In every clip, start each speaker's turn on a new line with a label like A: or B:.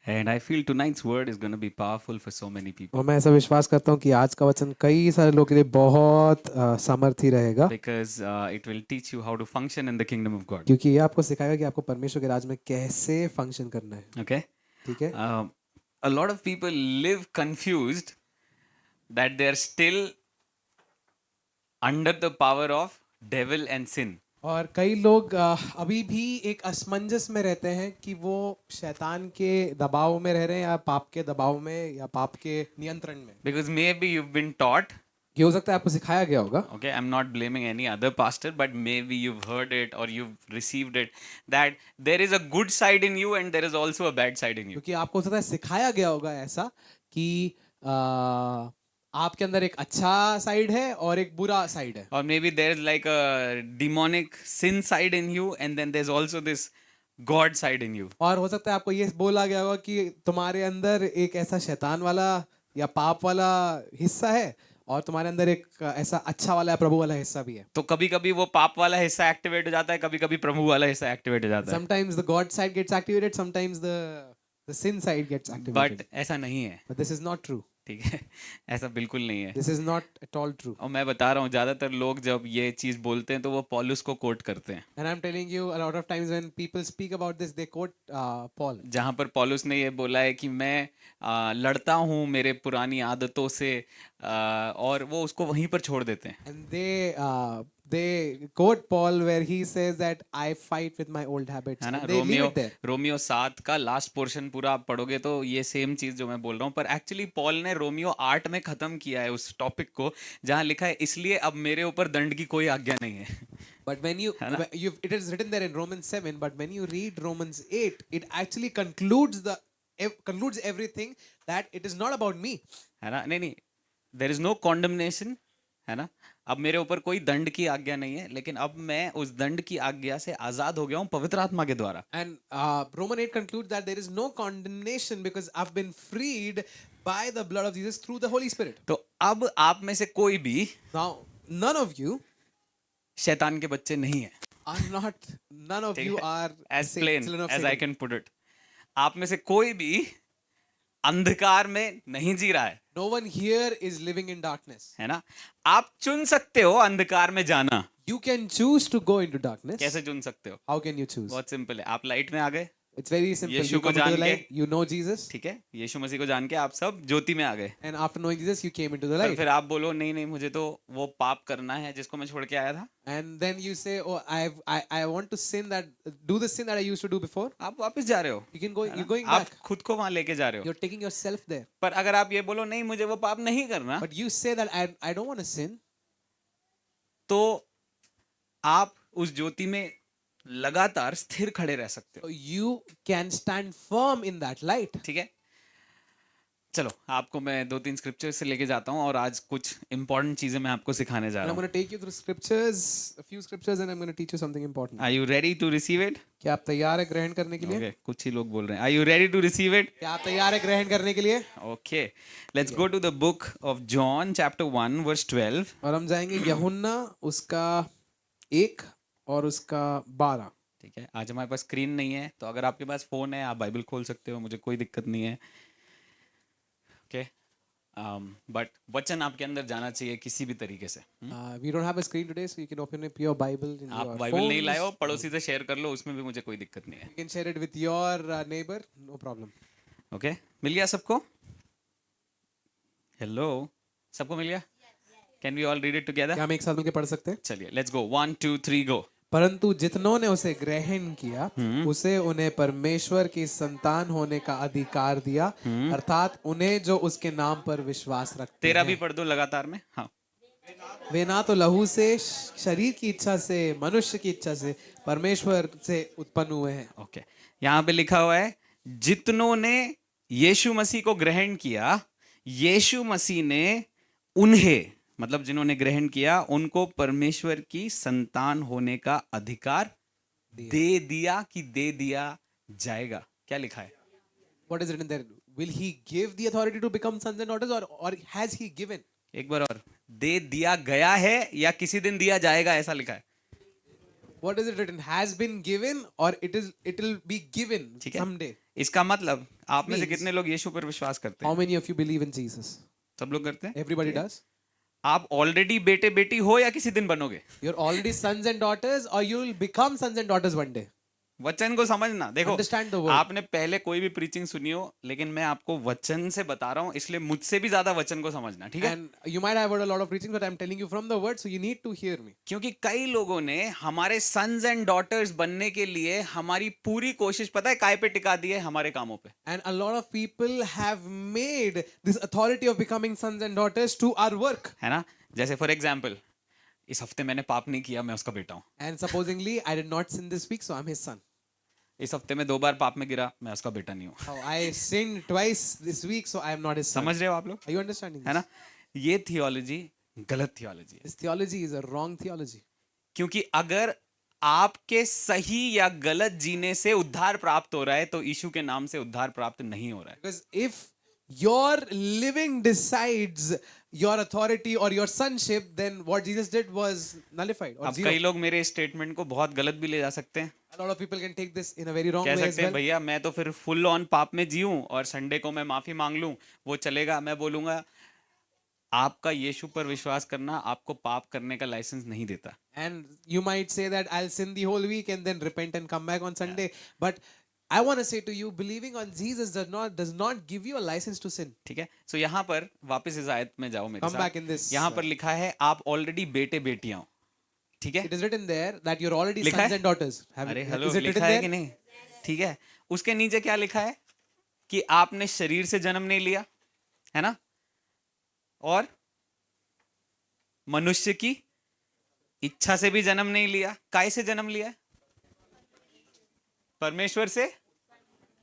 A: And I feel tonight's word is going to be powerful for so many people
B: और मैं ऐसा विश्वास करता हूँ कि आज का वचन कई सारे लोगों के लिए बहुत सामर्थी रहेगा,
A: because it will teach you how to function in the kingdom of God.
B: क्योंकि ये आपको सिखाएगा कि आपको परमेश्वर के राज में कैसे फंक्शन करना है.
A: Okay?
B: ठीक है.
A: A lot of people live confused that they are still under the power of devil and sin.
B: और कई लोग अभी भी एक असमंजस में रहते हैं कि वो शैतान के दबाव में रह रहे हैं या पाप के दबाव में या पाप के नियंत्रण में.
A: Because maybe you've been taught,
B: ये हो सकता है आपको सिखाया गया होगा.
A: okay, I'm not blaming any other pastor, but maybe you've heard it or you've received it, that there is a good side in you and there is also a bad side in you.
B: क्योंकि आपको हो सकता है सिखाया गया होगा ऐसा कि आपके अंदर एक अच्छा साइड है और एक बुरा साइड है.
A: Or maybe there is like a demonic sin side in you, and then there's also this God side in you.
B: और हो सकता है आपको ये बोला गया होगा कि तुम्हारे अंदर एक ऐसा शैतान वाला या पाप वाला हिस्सा है और तुम्हारे अंदर एक ऐसा अच्छा वाला या प्रभु वाला हिस्सा भी है.
A: तो कभी कभी वो पाप वाला हिस्सा एक्टिवेट हो जाता है, कभी कभी प्रभु वाला हिस्सा एक्टिवेट हो जाता है.
B: Sometimes the God side gets activated, sometimes the sin side gets activated.
A: But ऐसा नहीं है,
B: But this is not true.
A: ठीक है. ऐसा बिल्कुल नहीं है.
B: This is not at all true.
A: और मैं बता रहा हूँ, ज्यादातर लोग जब ये चीज बोलते हैं तो वो पौलुस को कोट करते हैं.
B: And I'm telling you, a lot of times when people speak about this, they quote Paul.
A: जहाँ पर पौलुस ने ये बोला है कि मैं लड़ता हूँ मेरे पुरानी आदतों से, और वो उसको वहीं पर छोड़ देते हैं.
B: And they quote Paul where he says that I fight with my old habits.
A: है ना.
B: And they leave it there.
A: Romeo 7 का लास्ट पोर्शन पूरा आप पढ़ोगे तो ये सेम चीज जो मैं बोल रहा हूँ, पर एक्चुअली पॉल ने रोमियो 8 में खत्म किया है उस टॉपिक को, जहाँ लिखा है इसलिए अब मेरे ऊपर दंड की कोई आज्ञा नहीं है.
B: But when it is written there in Romans 7, but when you read Romans 8, it actually concludes everything that it is not about me.
A: है ना. नहीं, देयर इज नो कॉन्डमनेशन, है ना. अब मेरे ऊपर कोई दंड की आज्ञा नहीं है, लेकिन अब मैं उस दंड की आज्ञा से आजाद हो गया हूँ पवित्र आत्मा के द्वारा.
B: And Roman 8 concludes that there is no condemnation because I've been freed by the blood of Jesus through the Holy Spirit.
A: तो अब आप में से कोई भी
B: Now, none of you
A: शैतान के बच्चे नहीं है.
B: none of you are
A: as
B: children
A: plain
B: of
A: as
B: Satan.
A: I can put it. आप में से कोई भी अंधकार में नहीं जी रहा है.
B: No one here is living in darkness.
A: है ना. आप चुन सकते हो अंधकार में जाना.
B: You can choose to go into darkness.
A: कैसे चुन सकते हो?
B: How can you choose?
A: बहुत सिंपल है. आप लाइट में आ गए,
B: It's very simple.
A: Yeshu
B: You
A: को
B: come into the
A: जान के,
B: light, you know Jesus,
A: ठीक है, यीशु मसीह को जान के आप सब ज्योति में आ गए.
B: and after knowing Jesus, you came into the
A: और
B: light.
A: फिर आप बोलो नहीं नहीं मुझे तो वो पाप करना है जिसको मैं छोड़ के आया था.
B: And then you say, "Oh, I want to do the sin that I used to do before."
A: आप वापस जा रहे हो.
B: You're going
A: आप
B: back.
A: खुद को वहां लेके जा रहे हो.
B: You're taking yourself there.
A: पर अगर आप ये बोलो नहीं मुझे वो पाप नहीं करना,
B: But you say that I don't want to sin.
A: तो आप उस ज्योति में लगातार स्थिर खड़े रह सकते हो.
B: So you can stand firm in that light.
A: ठीक है. चलो आपको मैं 2-3 स्क्रिप्चर से लेके जाता हूँ और आज कुछ इंपॉर्टेंट चीजें मैं आपको सिखाने जा
B: And
A: रहा
B: I'm
A: हूँ.
B: going to take you through a few scriptures, and I'm going to teach you something important.
A: Are you ready to receive it?
B: क्या आप तैयार है ग्रहण करने के लिए?
A: Okay, कुछ ही लोग बोल रहे हैं. Are you ready to receive it?
B: क्या आप तैयार है ग्रहण करने के लिए?
A: Okay, let's go to the book of John chapter 1 verse 12.
B: और हम जाएंगे यूहन्ना उसका 1 और उसका 12.
A: ठीक है. आज हमारे पास स्क्रीन नहीं है, तो अगर आपके पास फोन है आप बाइबल खोल सकते हो, मुझे कोई दिक्कत नहीं है. ओके. बट वचन आपके अंदर जाना चाहिए किसी भी तरीके से.
B: We don't have a screen today, so you can open up your Bible in
A: आप
B: your
A: बाइबल नहीं
B: phones.
A: लाए हो, पड़ोसी से शेयर कर लो, उसमें भी मुझे कोई दिक्कत नहीं है.
B: You can share it with your neighbor, no problem.
A: Okay. मिल गया सबको? हेलो, सबको मिल गया? Can we all read it together?
B: क्या हम एक साथ मिलकर पढ़ सकते हैं?
A: चलिए लेट्स गो. 1 2 3 गो.
B: परंतु जितनों ने उसे ग्रहण किया, उसे उन्हें परमेश्वर की संतान होने का अधिकार दिया, अर्थात उन्हें जो उसके नाम पर विश्वास रखते
A: तेरा
B: हैं.
A: भी पढ़ दो लगातार में. हाँ.
B: वे ना तो लहू से, शरीर की इच्छा से, मनुष्य की इच्छा से, परमेश्वर से उत्पन्न हुए हैं.
A: ओके. यहाँ पे लिखा हुआ है जितनों ने यीशु मसीह को ग्रहण किया, यीशु मसीह ने उन्हें, मतलब जिन्होंने ग्रहण किया उनको परमेश्वर की संतान होने का अधिकार दे दिया कि दे दिया जाएगा. क्या लिखा है?
B: What is written there? Will he give the authority to become sons and daughters, or has he given?
A: एक बार और. दे दिया गया है या किसी दिन दिया जाएगा, ऐसा लिखा है.
B: What is it written? Has been given or it will be given
A: ठीक है.
B: someday.
A: इसका मतलब आप में से
B: Means-
A: कितने लोग यीशु पर विश्वास करते
B: How
A: हैं?
B: many of you believe in Jesus?
A: सब लोग करते हैं?
B: Everybody does.
A: आप ऑलरेडी बेटे बेटी हो या किसी दिन बनोगे?
B: You're already sons and daughters, or you'll become sons and daughters one day.
A: वचन को समझना देखो,
B: Understand the word.
A: आपने पहले कोई भी प्रीचिंग सुनी हो, लेकिन मैं आपको वचन से बता रहा हूं, इसलिए मुझसे भी ज्यादा वचन को समझना, ठीक है?
B: And you might have heard a lot of preaching, but I'm telling you from the word, so you need to hear me.
A: क्योंकि कई लोगों ने हमारे सन्स एंड डॉटर्स बनने के लिए हमारी पूरी कोशिश पता है काय पे टिका दी है? हमारे कामों पे।
B: And a lot of people have made this authority of becoming sons and daughters to our work.
A: है ना? जैसे फॉर एग्जाम्पल, इस हफ्ते मैंने पाप नहीं किया, मैं उसका बेटा हूं।
B: And supposingly, I did not sin this week, so I'm his son.
A: इस हफ्ते में 2 बार पाप में गिरा, मैं उसका बेटा नहीं हूं।
B: Oh, I sinned twice this week, so I am not his son.
A: समझ रहे हो आप लोग?
B: Are you understanding
A: है
B: this?
A: ना? ये थियोलॉजी गलत थियोलॉजी है।
B: This theology is a wrong theology.
A: क्योंकि अगर आपके सही या गलत जीने से उद्धार प्राप्त हो रहा है, तो यीशु के नाम से उद्धार प्राप्त नहीं हो रहा है।
B: Because if your living decides your authority or your sonship, then what Jesus did was nullified or
A: अब
B: zero.
A: कई लोग मेरे स्टेटमेंट को बहुत गलत भी ले जा सकते हैं।
B: A lot of people can take this in a very wrong
A: कह
B: way as
A: सकते हैं
B: well.
A: भैया मैं तो फिर फुल ऑन पाप में जीऊं और संडे को मैं माफी मांग लूं, वो चलेगा। मैं बोलूंगा आपका यीशु पर विश्वास करना आपको पाप करने का लाइसेंस नहीं देता।
B: And you might say that I'll sin the whole week and then repent and come back on Sunday. But I want to say to you, believing on Jesus does not give you a license to sin.
A: ठीक है? सो यहाँ पर वापस इस आयत में जाओ मेरे
B: Come back in
A: साथ।
B: this,
A: यहाँ पर लिखा है आप ऑलरेडी बेटे बेटियां हो, ठीक है?
B: It is written there that you're already
A: लिखा
B: sons
A: है?
B: and daughters.
A: अरे हेलो,
B: Is it written
A: लिखा है कि
B: there?
A: नहीं? ठीक है, उसके नीचे क्या लिखा है? कि आपने शरीर से जन्म नहीं लिया, है ना? और मनुष्य की इच्छा से भी जन्म नहीं लिया। काय से जन्म लिया है? परमेश्वर से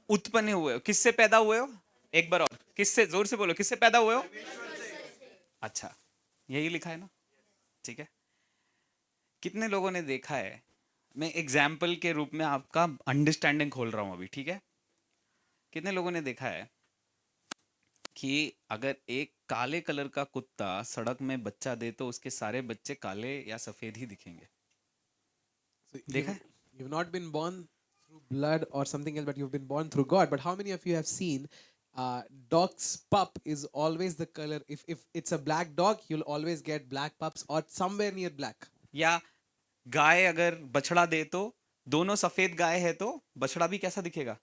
A: उत्पन्न हुए हो। किससे पैदा हुए हो? एक बार और, किससे? जोर से बोलो, किससे पैदा हुए हो? अच्छा, यही लिखा है ना? ठीक है। कितने लोगों ने देखा है, मैं एग्जाम्पल के रूप में आपका अंडरस्टैंडिंग खोल रहा हूं अभी, ठीक है? कितने लोगों ने देखा है कि अगर एक काले कलर का कुत्ता सड़क में बच्चा दे तो उसके सारे बच्चे काले या सफेद ही दिखेंगे?
B: So
A: देखा है?
B: you've not been born through blood or something else, but you've been born through God. But how many of you have seen dog's pup is always the color? If it's a black dog, you'll always get black pups or somewhere near black.
A: या गाय अगर बछड़ा दे तो दोनों सफेद गाय है तो बछड़ा भी कैसा दिखेगा?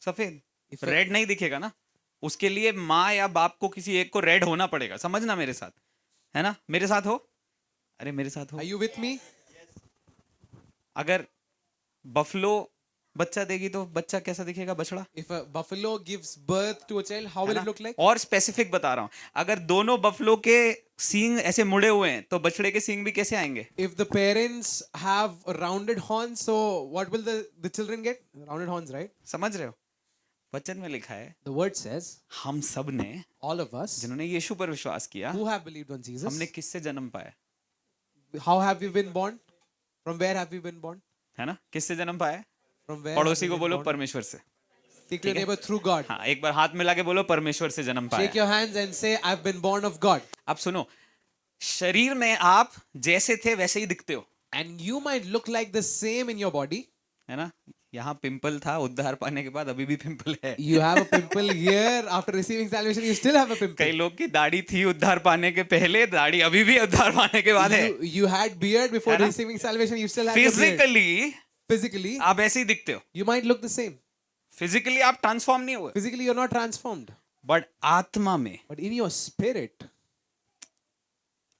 A: सफेद, रेड नहीं दिखेगा ना। उसके लिए माँ या बाप को किसी एक को रेड होना पड़ेगा। समझना मेरे साथ, है ना? मेरे साथ हो? अरे मेरे साथ हो।
B: Are you with me?
A: अगर बफलो बच्चा देगी तो बच्चा कैसा दिखेगा? बछड़ा।
B: If a buffalo gives birth to a child, how
A: है
B: will
A: ना?
B: it look like?
A: और स्पेसिफिक बता रहा हूं, अगर दोनों बफलो के सींग ऐसे मुड़े हुए हैं तो बछड़े के सींग भी कैसे आएंगे?
B: If the parents have rounded horns, so what will the children get? Rounded horns, right?
A: समझ रहे हो? वचन में लिखा है
B: The word says,
A: हम सब ने,
B: all of us
A: जिन्होंने यीशु पर विश्वास किया,
B: who have believed on Jesus,
A: हमने किससे जन्म पाया?
B: how have we been born? From where have we been born?
A: है ना? किससे जन्म पाया?
B: From where?
A: पड़ोसी
B: have
A: को
B: we been
A: बोलो
B: born?
A: परमेश्वर से।
B: Speak to your neighbor through God.
A: हाँ, एक बार हाथ मिला के बोलो परमेश्वर से जन्म
B: Shake
A: पाया।
B: your hands and say, I've been born of God.
A: अब सुनो, शरीर में आप जैसे थे वैसे ही दिखते हो,
B: And you might look like the same in your body.
A: है ना? यहाँ पिंपल था, उद्धार पाने के बाद अभी भी पिंपल है।
B: You have a pimple here. After receiving salvation, you still have a
A: कई
B: pimple.
A: लोग की दाढ़ी थी उद्धार पाने के पहले, दाढ़ी अभी भी उद्धार पाने के बाद है।
B: You had beard before
A: है ना?
B: receiving salvation. You still have the beard.
A: Physically
B: Physically,
A: आप ऐसे ही दिखते हो,
B: you might look the same.
A: Physically आप ट्रांसफॉर्म नहीं हुए,
B: Physically, you're not transformed.
A: But आत्मा में
B: But in your spirit,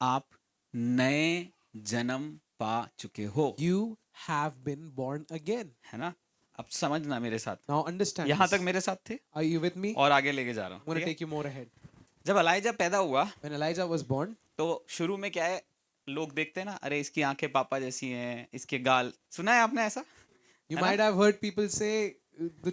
A: आप नए जन्म पा चुके हो,
B: you have been born again.
A: है ना? अब समझना मेरे साथ,
B: Now understand.
A: यहाँ तक
B: this.
A: मेरे साथ थे
B: Are you with me?
A: और आगे लेके जा रहा
B: I'm
A: हूँ,
B: going to
A: ठीक है?
B: take you more ahead.
A: जब अलाइजा पैदा हुआ
B: When Elijah was born,
A: तो शुरू में क्या है, लोग देखते हैं ना, अरे इसकी आंखें पापा जैसी हैं, इसके गाल, सुना है आपने ऐसा?
B: you
A: है ना?
B: might have heard people say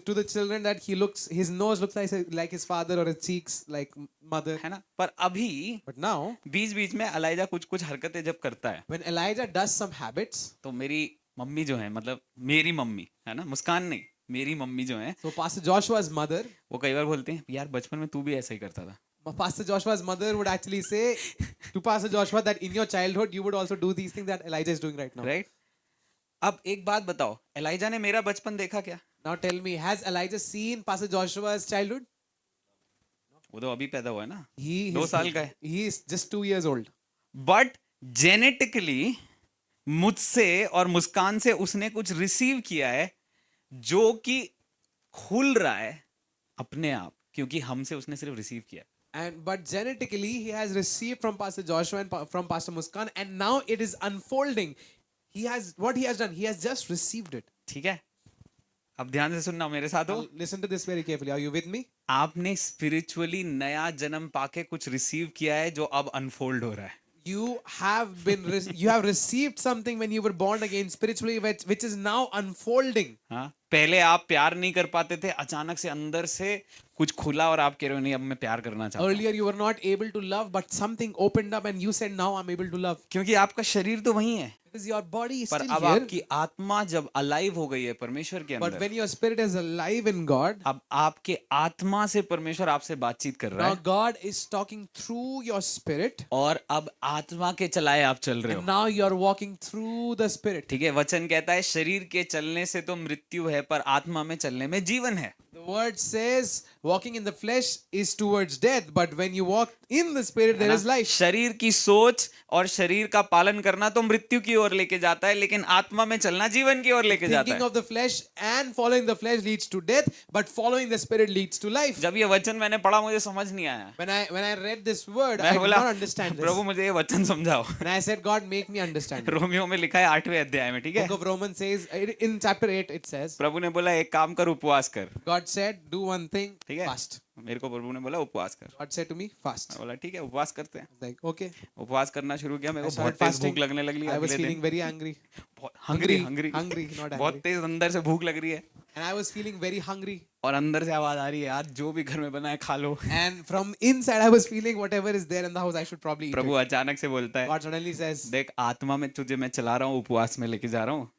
B: to the children that his nose looks like his father or his cheeks like mother.
A: है ना? पर अभी
B: But now,
A: बीच बीच में अलाइजा कुछ कुछ हरकतें जब करता है
B: when Elijah does some habits,
A: तो मेरी मम्मी जो है, मतलब मेरी मम्मी है ना, मुस्कान नहीं, मेरी मम्मी जो है,
B: so Pastor Joshua's mother,
A: वो कई बार बोलते हैं यार बचपन में तू भी ऐसा ही करता था।
B: Pastor Joshua's mother would actually say to Pastor Joshua that in your childhood you would also do these things that Elijah is doing right now.
A: Right? अब एक बात बताओ, एलाइजा ने मेरा बचपन देखा क्या?
B: Now tell me, has Elijah seen Pastor Joshua's childhood?
A: वो तो अभी पैदा हुआ है ना,
B: He
A: 2
B: is
A: साल का है.
B: he is just 2 years old.
A: But genetically मुझसे और मुस्कान से उसने कुछ रिसीव किया है जो कि खुल रहा है अपने आप, क्योंकि हमसे उसने सिर्फ रिसीव किया.
B: But genetically he has received from Pastor Joshua and from Pastor Muskan, and now it is unfolding. What he has done, he has just received it.
A: ठीक है, अब ध्यान से सुनना मेरे साथ हो.
B: Now, listen to this very carefully. Are you with me?
A: आपने स्पिरिचुअली नया जन्म पाके कुछ रिसीव किया है जो अब अनफोल्ड हो रहा है.
B: You have received something when you were born again spiritually, which is now unfolding.
A: हाँ, पहले आप प्यार नहीं कर पाते थे, अचानक से अंदर से कुछ खुला और आप कह रहे हो नहीं अब मैं प्यार करना चाहता हूँ.
B: Earlier you were not able to love, but something opened up and you said, now I'm able to love.
A: क्योंकि आपका शरीर तो वही है,
B: Because your body is
A: पर
B: still
A: अब
B: here.
A: आपकी आत्मा जब अलाइव हो गई है परमेश्वर के
B: But
A: अंदर,
B: when your spirit is alive in God,
A: अब आपके आत्मा से परमेश्वर आपसे बातचीत कर रहा
B: now
A: है,
B: God is talking through your spirit,
A: और अब आत्मा के चलाए आप चल रहे हो.
B: and now you're walking through the spirit.
A: ठीक है, वचन कहता है शरीर के चलने से तो मृत्यु है, पर आत्मा में चलने में जीवन है.
B: The word says walking in the flesh is towards death, but when you walk in the spirit, there is life.
A: शरीर की सोच और शरीर का पालन करना तो मृत्यु की ओर लेके जाता है, लेकिन आत्मा में चलना जीवन की ओर लेके जाता
B: Thinking
A: है.
B: of the flesh and following the flesh leads to death, but following the spirit leads to life.
A: जब ये वचन मैंने पढ़ा मुझे समझ नहीं आया.
B: When I read this word, I
A: मैं
B: did
A: बोला
B: not understand this.
A: प्रभु मुझे ये वचन समझाओ.
B: And I said, God, make me understand.
A: Romeo में लिखा है 8वें अध्याय में, ठीक है.
B: Book of Romans says, in chapter 8, it says,
A: प्रभु ने बोला एक काम कर, उपवास कर.
B: God said, do one thing,
A: ठीक है,
B: fast.
A: मेरे को प्रभु ने बोला उपवास कर.
B: God said to me, fast.
A: मैं बोला ठीक है उपवास करते हैं.
B: Like, okay.
A: उपवास करना शुरू किया, मेरे
B: I
A: को
B: started
A: बहुत तेज
B: fasting.
A: भूख लगने लगी.
B: I was
A: अगले
B: feeling
A: दिन
B: very angry.
A: Hungry
B: Hungry, not
A: बहुत
B: angry.
A: तेज अंदर से भूख लग रही है,
B: And I was feeling very hungry.
A: और अंदर से आवाज आ रही है यार जो भी घर में बना है खा लो.
B: And from inside, I was feeling whatever is there in the house, I should probably eat
A: Prabhu
B: it.
A: अचानक से बोलता है
B: God suddenly says,
A: देख आत्मा में तुझे मैं चला रहा हूँ, उपवास में लेके जा रहा हूँ,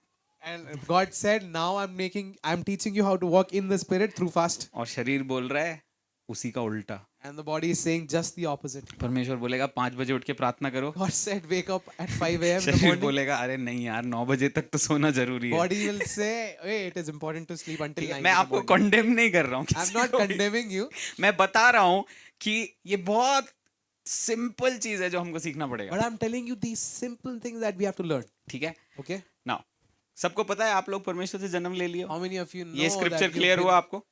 B: and God said, now I'm teaching you how to walk in the spirit through fast.
A: और शरीर बोल रहा है उसी का उल्टा.
B: And the body is saying just the opposite.
A: परमेश्वर बोलेगा 5 बजे उठ के प्रार्थना करो,
B: God said, wake up at 5 a.m. in the
A: शरीर
B: morning.
A: बोलेगा अरे नहीं यार 9 बजे तक तो सोना जरूरी है.
B: Body will say, hey, it is important to sleep until 9
A: मैं
B: in the
A: आपको
B: morning.
A: कंडेम नहीं कर रहा हूँ
B: I'm
A: किसी
B: not
A: को भी.
B: condemning you.
A: मैं बता रहा हूँ कि ये बहुत सिंपल चीज है जो हमको सीखना पड़ेगा.
B: But I'm telling you these simple things that we have to learn.
A: ठीक है,
B: Okay?
A: नाउ सबको पता है आप लोग परमेश्वर से जन्म ले लियो.
B: How many of you know
A: ये
B: that
A: स्क्रिप्चर
B: you've
A: क्लियर हुआ
B: been,
A: आपको,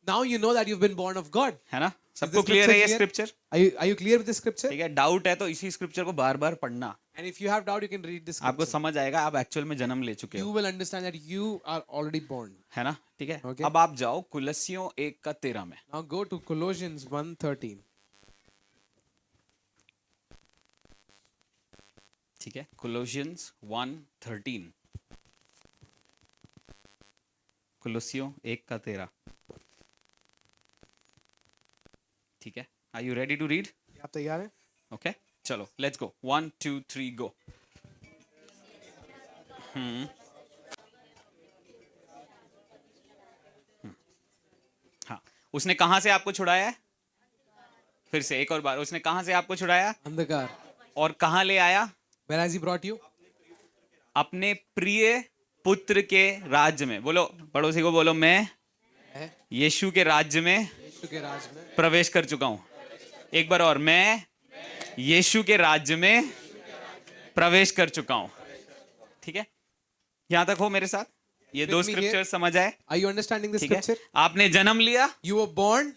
B: now you know that you've been born of God?
A: है ना?
B: Is
A: सबको
B: the
A: क्लियर है ये
B: scripture clear?
A: Scripture.
B: Are you clear with the scripture?
A: ठीक है, डाउट है तो इसी स्क्रिप्चर को बार बार पढ़ना,
B: And if you have doubt, you can read this
A: आपको
B: scripture.
A: समझ आएगा आप एक्चुअल में जन्म ले चुके
B: You
A: हो,
B: will understand that you are already born.
A: है ना? ठीक है,
B: Okay.
A: अब आप जाओ कुलस्सियों 1:13 में.
B: Now go to Colossians 1:13.
A: ठीक है, कोलोसियंस 1:13, कुलस्सियों 1:13. ठीक है, are you ready to read?
B: आप तैयार हैं?
A: ओके, चलो लेट्स गो. 1 2 3 गो. हाँ, उसने कहां से आपको छुड़ाया है? फिर से एक और बार, उसने कहां से आपको छुड़ाया
B: अंधकार.
A: और कहां ले आया?
B: Where has he brought you?
A: अपने प्रिय पुत्र के राज्य में. बोलो पड़ोसी को बोलो मैं
B: है
A: यीशु के राज्य में
B: यीशु के राज में.
A: प्रवेश कर चुका हूं. एक बार और, मैं यीशु के राज्य में प्रवेश कर चुका हूं. ठीक है, यहां तक हो मेरे साथ? ये
B: With
A: दो
B: me
A: स्क्रिप्चर
B: here.
A: समझ आए?
B: Are you understanding the
A: ठीक है,
B: scripture?
A: आपने जन्म लिया
B: You were born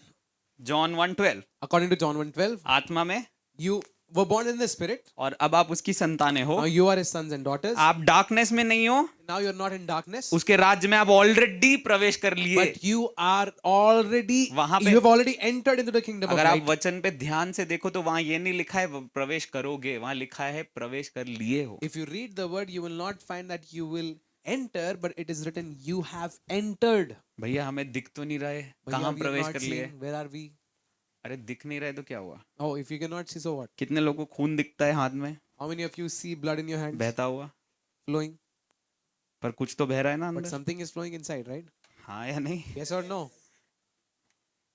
A: John 1:12
B: according to John 1:12.
A: आत्मा में,
B: You were born in the spirit.
A: और अब आप उसकी संतानें हो.
B: Now you are his sons and daughters.
A: आप डार्कनेस में नहीं हो,
B: Now you're not in darkness.
A: उसके राज्य में आप ऑलरेडी प्रवेश कर लिए.
B: But you are already,
A: वहाँ पे-
B: you have already entered into the kingdom of
A: अगर आप
B: light.
A: वचन पे ध्यान से देखो तो वहां ये नहीं लिखा है प्रवेश करोगे, वहां लिखा है प्रवेश कर लिए हो.
B: If you read the word, you will not find that you will enter, but it is written, you have entered.
A: भैया हमें दिख तो नहीं रहे,
B: Bhaiya,
A: कहाँ
B: we are
A: प्रवेश
B: not
A: कर लिए?
B: seeing. Where are we?
A: अरे दिख नहीं रहे तो क्या हुआ?
B: Oh, if you cannot see, so what?
A: कितने लोगों को खून दिखता है हाथ में
B: How many of you see blood in your hands
A: बहता हुआ,
B: flowing?
A: पर कुछ तो बह रहा है ना
B: But
A: अंदर.
B: something is flowing inside, right?
A: हाँ या नहीं?
B: Yes or no?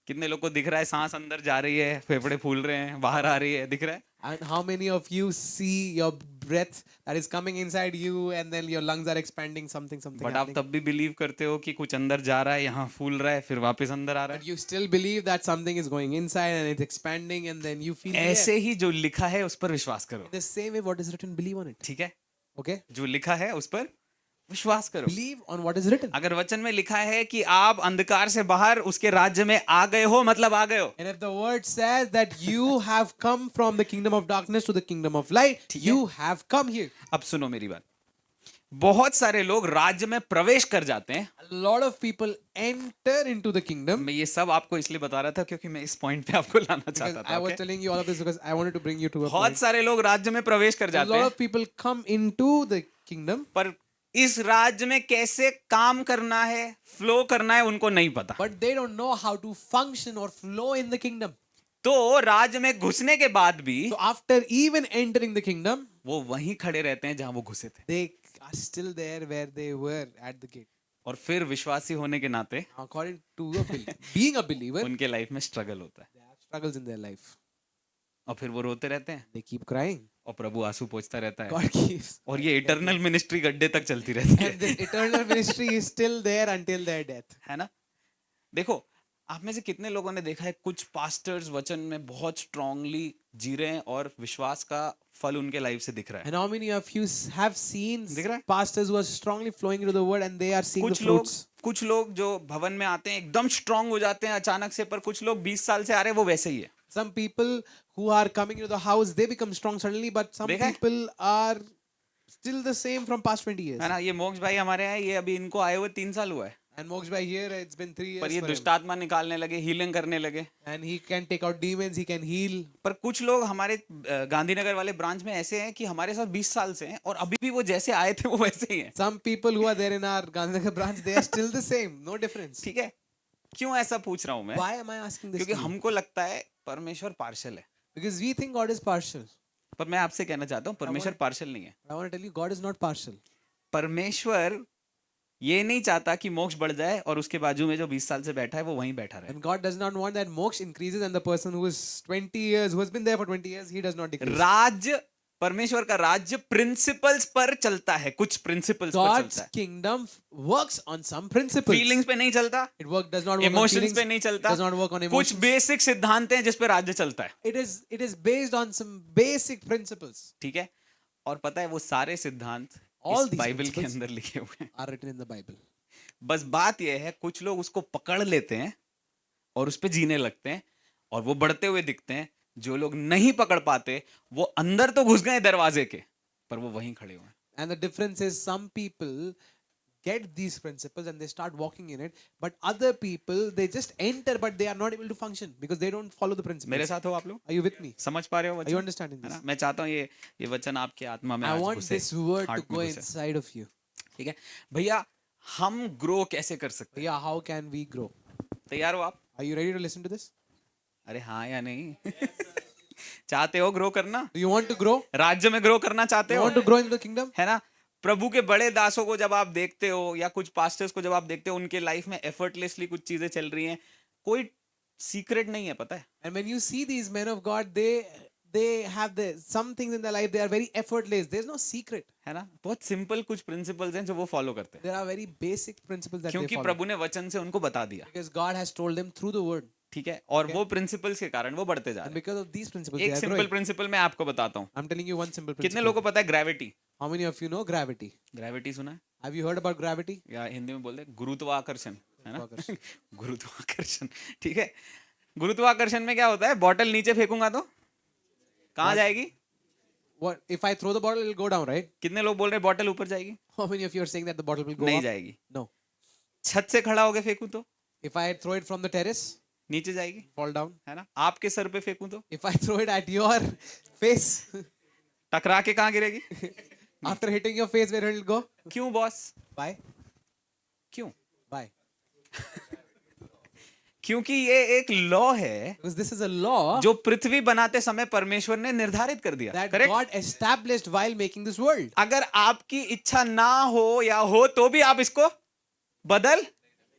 A: कितने लोग को दिख रहा है सांस अंदर जा रही है, फेफड़े फूल रहे हैं, बाहर आ रही है, दिख रहा है?
B: And how many of you see your breath that is coming inside you and then your lungs are expanding something
A: but आप
B: happening?
A: तब भी बिलीव करते हो कि कुछ अंदर जा रहा है, यहाँ फूल रहा है, फिर वापस अंदर आ रहा
B: But you still believe that something is going inside and it's expanding and then you feel
A: है।
B: the air.
A: ऐसे ही जो लिखा है उस पर विश्वास करो,
B: In the same way, what is written, believe on it.
A: ठीक है?
B: Okay?
A: जो लिखा है उस पर विश्वास करो।
B: Believe on what is written.
A: अगर वचन में लिखा है कि आप अंधकार से बाहर उसके राज्य में आ गए हो, मतलब आ गए हो।
B: And if the word says that you have come from the kingdom of darkness to the kingdom of light,
A: ठीक है?
B: you have come here.
A: अब सुनो मेरी बात, बहुत सारे लोग राज्य में प्रवेश कर जाते हैं।
B: A lot of people enter into the kingdom.
A: मैं ये सब आपको इसलिए बता रहा था क्योंकि मैं इस पॉइंट पे आपको लाना
B: Because
A: चाहता
B: I
A: था।
B: was
A: okay?
B: telling you all of this because I wanted to bring you to a
A: बहुत
B: point.
A: सारे लोग राज्य में प्रवेश कर
B: A
A: जाते
B: lot
A: हैं,
B: of people come into the kingdom,
A: पर इस राज्य में कैसे काम करना है, फ्लो करना है, उनको नहीं पता।
B: but they don't know how to function or flow in the kingdom.
A: तो राज्य में घुसने के बाद भी
B: So after even entering the kingdom,
A: वो वहीं खड़े रहते हैं जहां वो घुसे थे,
B: they are still there where they were at the gate.
A: और फिर विश्वासी होने के नाते
B: According to being a believer,
A: उनके लाइफ में स्ट्रगल होता है,
B: they have struggles in their life.
A: और फिर वो रोते रहते हैं,
B: They keep crying.
A: और प्रभु आंसू पोंछता रहता है,
B: God keeps.
A: और ये इटर्नल मिनिस्ट्री गड्ढे तक चलती रहती
B: And this
A: है।
B: eternal ministry is still there until their death.
A: है ना? देखो, आप में से कितने लोगों ने देखा है कुछ पास्टर्स वचन में बहुत स्ट्रांगली जी रहे हैं और विश्वास का फल उनके लाइफ से दिख रहा है।
B: And how many of you have seen
A: दिख रहा है?
B: pastors who are strongly flowing into the word and they are seeing the
A: कुछ
B: fruits?
A: लोग जो भवन में आते हैं एकदम स्ट्रांग हो जाते हैं अचानक से, पर कुछ लोग 20 साल से आ रहे हैं वो वैसे ही है।
B: Some people who are coming into the house, they become strong suddenly, but some
A: देखा है?
B: people are still the same from past 20 years.
A: है ना? ये मोक्ष भाई हमारे यहाँ, ये अभी इनको आए हुए 3 साल हुआ है,
B: And Moksha bhai here, it's been 3
A: पर
B: years
A: ये
B: for him.
A: दुष्ट आत्मा निकालने लगे, हीलिंग करने लगे।
B: And he can take out demons, he can heal.
A: पर कुछ लोग हमारे गांधीनगर वाले ब्रांच में ऐसे हैं कि हमारे साथ 20 साल से हैं और अभी भी वो जैसे आए थे वो वैसे ही हैं।
B: Some people who are there in our Gandhinagar branch, they are still the same, no difference.
A: ठीक है? क्यों ऐसा पूछ रहा हूं मैं?
B: Why am I asking this?
A: क्योंकि
B: to you?
A: हमको लगता है परमेश्वर पार्शल है,
B: Because we think God is partial.
A: पर मैं आपसे कहना चाहता हूँ परमेश्वर पार्शल नहीं है।
B: But I want to tell you, God is not partial.
A: परमेश्वर ये नहीं चाहता कि मोक्ष बढ़ जाए और उसके बाजू में जो 20 साल से बैठा है वो वहीं बैठा रहे।
B: And God does not want that moksha increases and the person who is 20 years, who has been there for 20 years, he does not decrease.
A: राज्य, परमेश्वर का राज्य प्रिंसिपल्स पर चलता है, कुछ प्रिंसिपल्स पर
B: God's
A: चलता है,
B: kingdom works on some principles.
A: Feelings पे नहीं चलता,
B: Does not work on
A: emotions
B: feelings.
A: पे नहीं चलता,
B: Does not work on
A: कुछ
B: emotions.
A: बेसिक सिद्धांत हैं जिस पे राज्य चलता है।
B: It is based on some basic principles.
A: ठीक है? और पता है वो सारे सिद्धांत
B: All
A: इस
B: these
A: बाइबल के
B: principles
A: अंदर लिखे हुए हैं।
B: are written in the Bible.
A: बस बात यह है कुछ लोग उसको पकड़ लेते हैं और उस पे जीने लगते हैं और वो बढ़ते हुए दिखते हैं। जो लोग नहीं पकड़ पाते वो अंदर तो घुस गए दरवाजे के, पर वो वहीं खड़े हुए हैं।
B: And the difference is some people get these principles and they start walking in it, but other people they just enter but they are not able to function because they don't follow the principles.
A: मेरे साथ हो आप लोग?
B: Are you with me?
A: समझ पा रहे हो
B: Are you
A: वचन?
B: understanding
A: है
B: this?
A: ना? मैं चाहता हूँ ये वचन आपके आत्मा में
B: I
A: आज
B: want
A: घुसे,
B: this word to
A: heart
B: go
A: में घुसे।
B: inside of you.
A: ठीक है भैया, हम ग्रो कैसे कर सकते
B: Yeah, how can we grow?
A: हैं? तैयार हो आप?
B: Are you ready to listen to this?
A: अरे हाँ या नहीं? चाहते हो ग्रो करना?
B: Do you want to grow?
A: राज्य में ग्रो करना चाहते
B: You
A: हो?
B: want to grow into the kingdom?
A: है ना? प्रभु के बड़े दासों को जब आप देखते हो या कुछ पास्टर्स को जब आप देखते हो, उनके लाइफ में एफर्टलेसली कुछ चीजें चल रही हैं, कोई सीक्रेट नहीं है, पता है?
B: And when you see these men of God, they have some things in their life, they are very effortless. There's no secret.
A: है ना? बहुत सिंपल कुछ प्रिंसिपल्स हैं जो वो फॉलो करते हैं,
B: There are very basic principles that they
A: क्योंकि
B: follow.
A: प्रभु ने वचन से उनको बता दिया।
B: Because God has told them through the word.
A: ठीक है? और वो प्रिंसिपल्स के कारण वो बढ़ते जा
B: And
A: रहे
B: because of these principles,
A: हैं।
B: they
A: एक
B: are
A: सिंपल
B: growing.
A: प्रिंसिपल मैं आपको बताता हूँ।
B: I'm telling you one simple
A: कितने
B: principle.
A: लोगों को पता है gravity?
B: How many of you know gravity?
A: Gravity सुना है?
B: Have you heard about gravity?
A: या हिंदी में बोलते हैं गुरुत्वाकर्षण, है ना?
B: गुरुत्वाकर्षण।
A: गुरुत्वाकर्षण, ठीक है? गुरुत्वाकर्षण में क्या होता है? बॉटल नीचे फेंकूंगा तो कहाँ जाएगी?
B: What if I throw the bottle, it will go down, right?
A: कितने लोग बोल रहे हैं बॉटल ऊपर जाएगी?
B: How many of you are saying that the bottle will go
A: नहीं
B: up?
A: जाएगी।
B: No.
A: छत से खड़ा होके फेंकूं तो
B: If I throw it from the terrace,
A: नीचे जाएगी,
B: fall down.
A: है ना? आपके सर पे फेंकूं तो
B: If I throw it at your face,
A: टकरा के कहाँ गिरेगी?
B: after hitting your face, where will it go?
A: क्यों बॉस?
B: Why?
A: क्यों?
B: Why?
A: क्योंकि ये एक लॉ है
B: Because this is a law
A: जो पृथ्वी बनाते समय परमेश्वर ने निर्धारित कर दिया।
B: that
A: correct?
B: God established while making this world.
A: अगर आपकी इच्छा ना हो या हो तो भी आप इसको बदल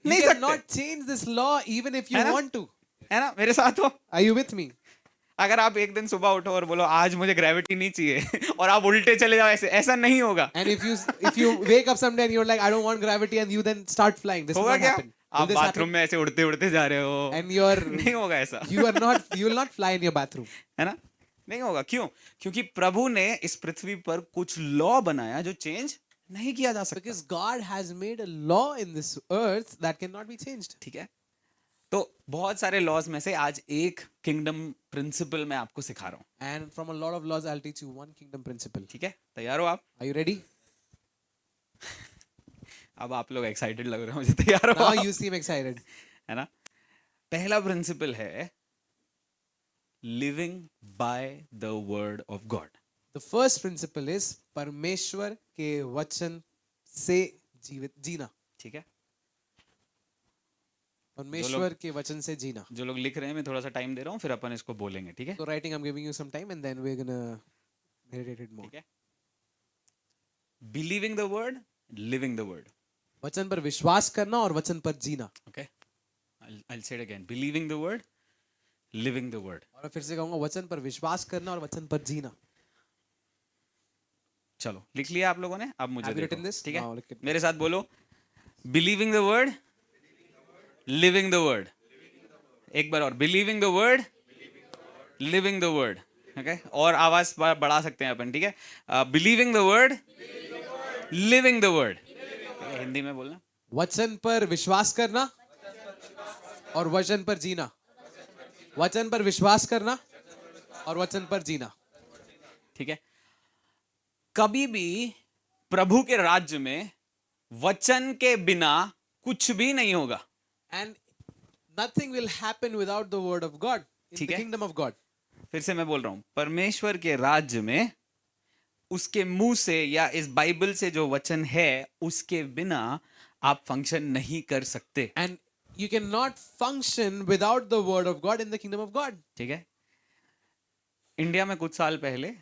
B: You
A: नहीं सकते,
B: cannot change this law even if you
A: है ना?
B: want to.
A: है ना? मेरे साथ हो?
B: Are you with me?
A: अगर आप एक दिन सुबह उठो और बोलो आज मुझे ग्रेविटी नहीं चाहिए और आप उल्टे चले जाओ, ऐसे ऐसा नहीं होगा।
B: And if you wake up someday and you're like, I don't want gravity, and you then start flying, this will
A: होगा
B: not
A: क्या?
B: happen. Will
A: आप
B: this
A: बाथरूम
B: happen?
A: में ऐसे उड़ते उड़ते जा रहे हो,
B: And you're
A: नहीं होगा ऐसा।
B: you will not fly in your bathroom.
A: है ना? नहीं होगा। क्यों? क्योंकि प्रभु ने इस पृथ्वी पर कुछ लॉ बनाया जो चेंज नहीं किया जा सकता।
B: Because God has made a law in this earth that cannot be changed.
A: ठीक है, तो बहुत सारे लॉज में से आज एक किंगडम प्रिंसिपल मैं आपको सिखा रहा हूं।
B: And from a lot of laws, I'll teach you one kingdom principle.
A: ठीक है, तैयार हो आप?
B: Are you ready?
A: अब आप लोग एक्साइटेड लग रहे हो मुझे, तैयार हो
B: Now
A: आप?
B: you seem excited.
A: है ना? पहला प्रिंसिपल है living by the word of God.
B: The first principle is परमेश्वर के वचन से जीना।
A: ठीक है,
B: परमेश्वर के वचन से जीना।
A: जो लोग लिख रहे हैं मैं थोड़ा सा टाइम दे रहा हूँ, फिर अपन इसको बोलेंगे। ठीक है,
B: So writing, I'm giving you some time, and then we're gonna meditate it more.
A: ठीक है। Believing the word, living the word.
B: वचन पर विश्वास करना और वचन पर जीना।
A: Okay, I'll say it again, believing the word, living the word.
B: और फिर से कहूंगा, वचन पर विश्वास करना और वचन पर जीना।
A: चलो लिख लिया आप लोगों ने, अब मुझे
B: Have you written
A: देखो।
B: this?
A: ठीक
B: Now
A: है,
B: look at-
A: मेरे साथ बोलो, believing the word, living the word. एक बार और, believing the word, living the word. Okay, और आवाज बढ़ा सकते हैं अपन। ठीक है, believing the word, living the word. Hindi में बोलना,
B: वचन पर विश्वास करना और वचन पर जीना। वचन पर विश्वास करना और वचन पर जीना।
A: ठीक है। कभी भी प्रभु के राज्य में वचन के बिना कुछ भी नहीं होगा।
B: And nothing will happen without the word of God in
A: ठीक
B: the
A: है।
B: kingdom of God.
A: फिर से मैं बोल रहा हूं, परमेश्वर के राज्य में उसके मुंह से या इस बाइबल से जो वचन है उसके बिना आप फंक्शन नहीं कर सकते।
B: And you cannot function without the word of God in the kingdom of God.
A: ठीक है, इंडिया में कुछ साल पहले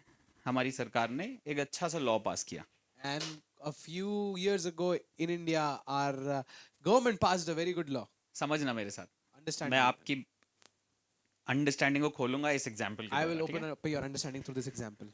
A: हमारी सरकार ने एक अच्छा सा लॉ पास किया।
B: And a few years ago in India, our government passed a very good law.
A: समझना मेरे साथ,
B: Understand?
A: मैं आपकी अंडरस्टैंडिंग को खोलूंगा इस एग्जाम्पल के
B: I will
A: द्वारा। ठीक
B: open
A: है?
B: up your understanding through this example.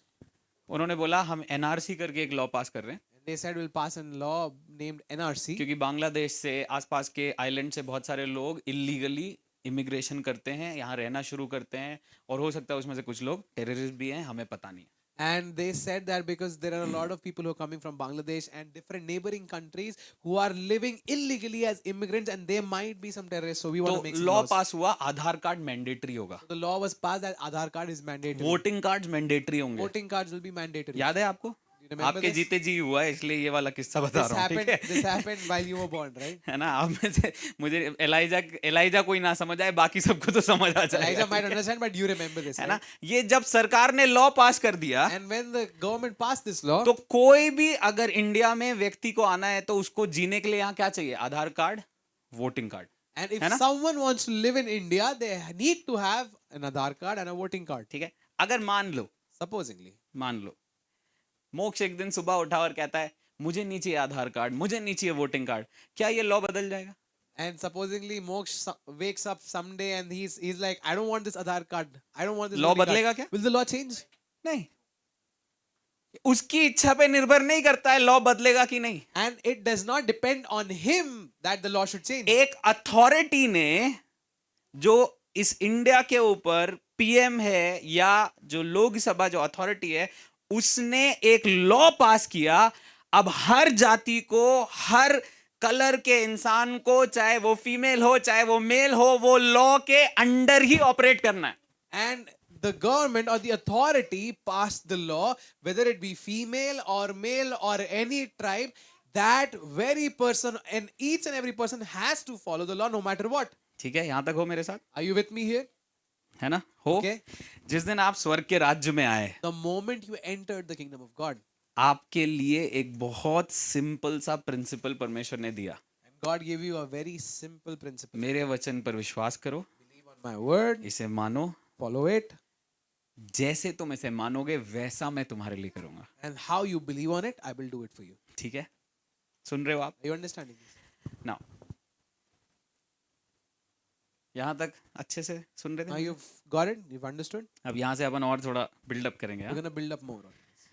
A: उन्होंने बोला हम एनआरसी करके एक लॉ पास कर रहे हैं,
B: And they said we'll pass a law named NRC
A: क्योंकि बांग्लादेश से आसपास के आइलैंड से बहुत सारे लोग इलीगली इमिग्रेशन करते हैं, यहाँ रहना शुरू करते हैं, और हो सकता है उसमें से कुछ लोग टेररिस्ट भी हैं, हमें पता नहीं है।
B: And they said that because there are a lot of people who are coming from Bangladesh and different neighboring countries who are living illegally as immigrants, and there might be some terrorists. So we want to make
A: तो
B: some
A: law
B: laws.
A: पास हुआ, आधार card mandatory होगा,
B: So the law was passed that Aadhaar card is mandatory.
A: Voting card mandatory होंगे।
B: Voting cards will be mandatory.
A: याद है आपको?
B: you remember
A: आपके
B: this?
A: जीते जी हुआ है, इसलिए ये वाला किस्सा बता
B: This
A: रहा हूँ। ठीक
B: happened. This
A: है?
B: happened while you were born, right?
A: है ना? आप में से मुझे एलाइजा कोई ना समझ आए, बाकी सबको तो समझ आ
B: Elijah
A: जाएगा।
B: might understand, but you remember this,
A: है ना?
B: right?
A: ये जब सरकार ने लॉ पास कर दिया,
B: And when the government passed this law,
A: तो कोई भी अगर इंडिया में व्यक्ति को आना है तो उसको जीने के लिए यहाँ क्या चाहिए? Aadhaar card, voting card.
B: and if
A: है ना?
B: someone wants to live in India, they need to have an Aadhaar card and a voting card.
A: ठीक है, अगर मान लो
B: Supposingly,
A: मोक्ष एक दिन सुबह उठा और कहता है मुझे नहीं चाहिए आधार कार्ड, मुझे नहीं चाहिए वोटिंग कार्ड, क्या ये लॉ बदल जाएगा?
B: and supposingly Moksh wakes up someday and he's like, I don't want this Aadhaar card, I don't want this
A: Law
B: voting card.
A: बदलेगा क्या?
B: Will the law change?
A: नहीं, उसकी इच्छा पे निर्भर नहीं करता है लॉ बदलेगा कि नहीं।
B: And it does not depend on him that the law should change.
A: एक अथॉरिटी ने जो इस इंडिया के ऊपर पीएम है या जो लोकसभा जो अथॉरिटी है, उसने एक लॉ पास किया। अब हर जाति को, हर कलर के इंसान को, चाहे वो फीमेल हो चाहे वो मेल हो, वो लॉ के अंडर ही ऑपरेट करना है।
B: And the government or the authority passed the law, whether it be female or male or any tribe, that very person and each and every person has to follow the law no matter what.
A: ठीक है, यहां तक हो मेरे साथ?
B: Are you with me here?
A: है ना? हो?
B: Okay.
A: जिस दिन आप स्वर्ग के राज्य में आए,
B: The moment you entered the kingdom of God,
A: आपके लिए एक बहुत सिंपल सा प्रिंसिपल परमेश्वर ने दिया।
B: and God gave you a very simple principle.
A: मेरे वचन पर विश्वास करो,
B: Believe on my word,
A: इसे मानो,
B: follow it,
A: जैसे तुम इसे मानोगे वैसा मैं तुम्हारे लिए करूंगा।
B: and how you believe on it, I will do it for you.
A: ठीक है, सुन रहे हो आप?
B: Are you understanding this?
A: Now यहाँ तक अच्छे से सुन रहे थे
B: Now
A: मुझे?
B: you've got it. You've understood.
A: अब यहाँ से अपन और थोड़ा बिल्डअप करेंगे।
B: We're gonna build up more on this.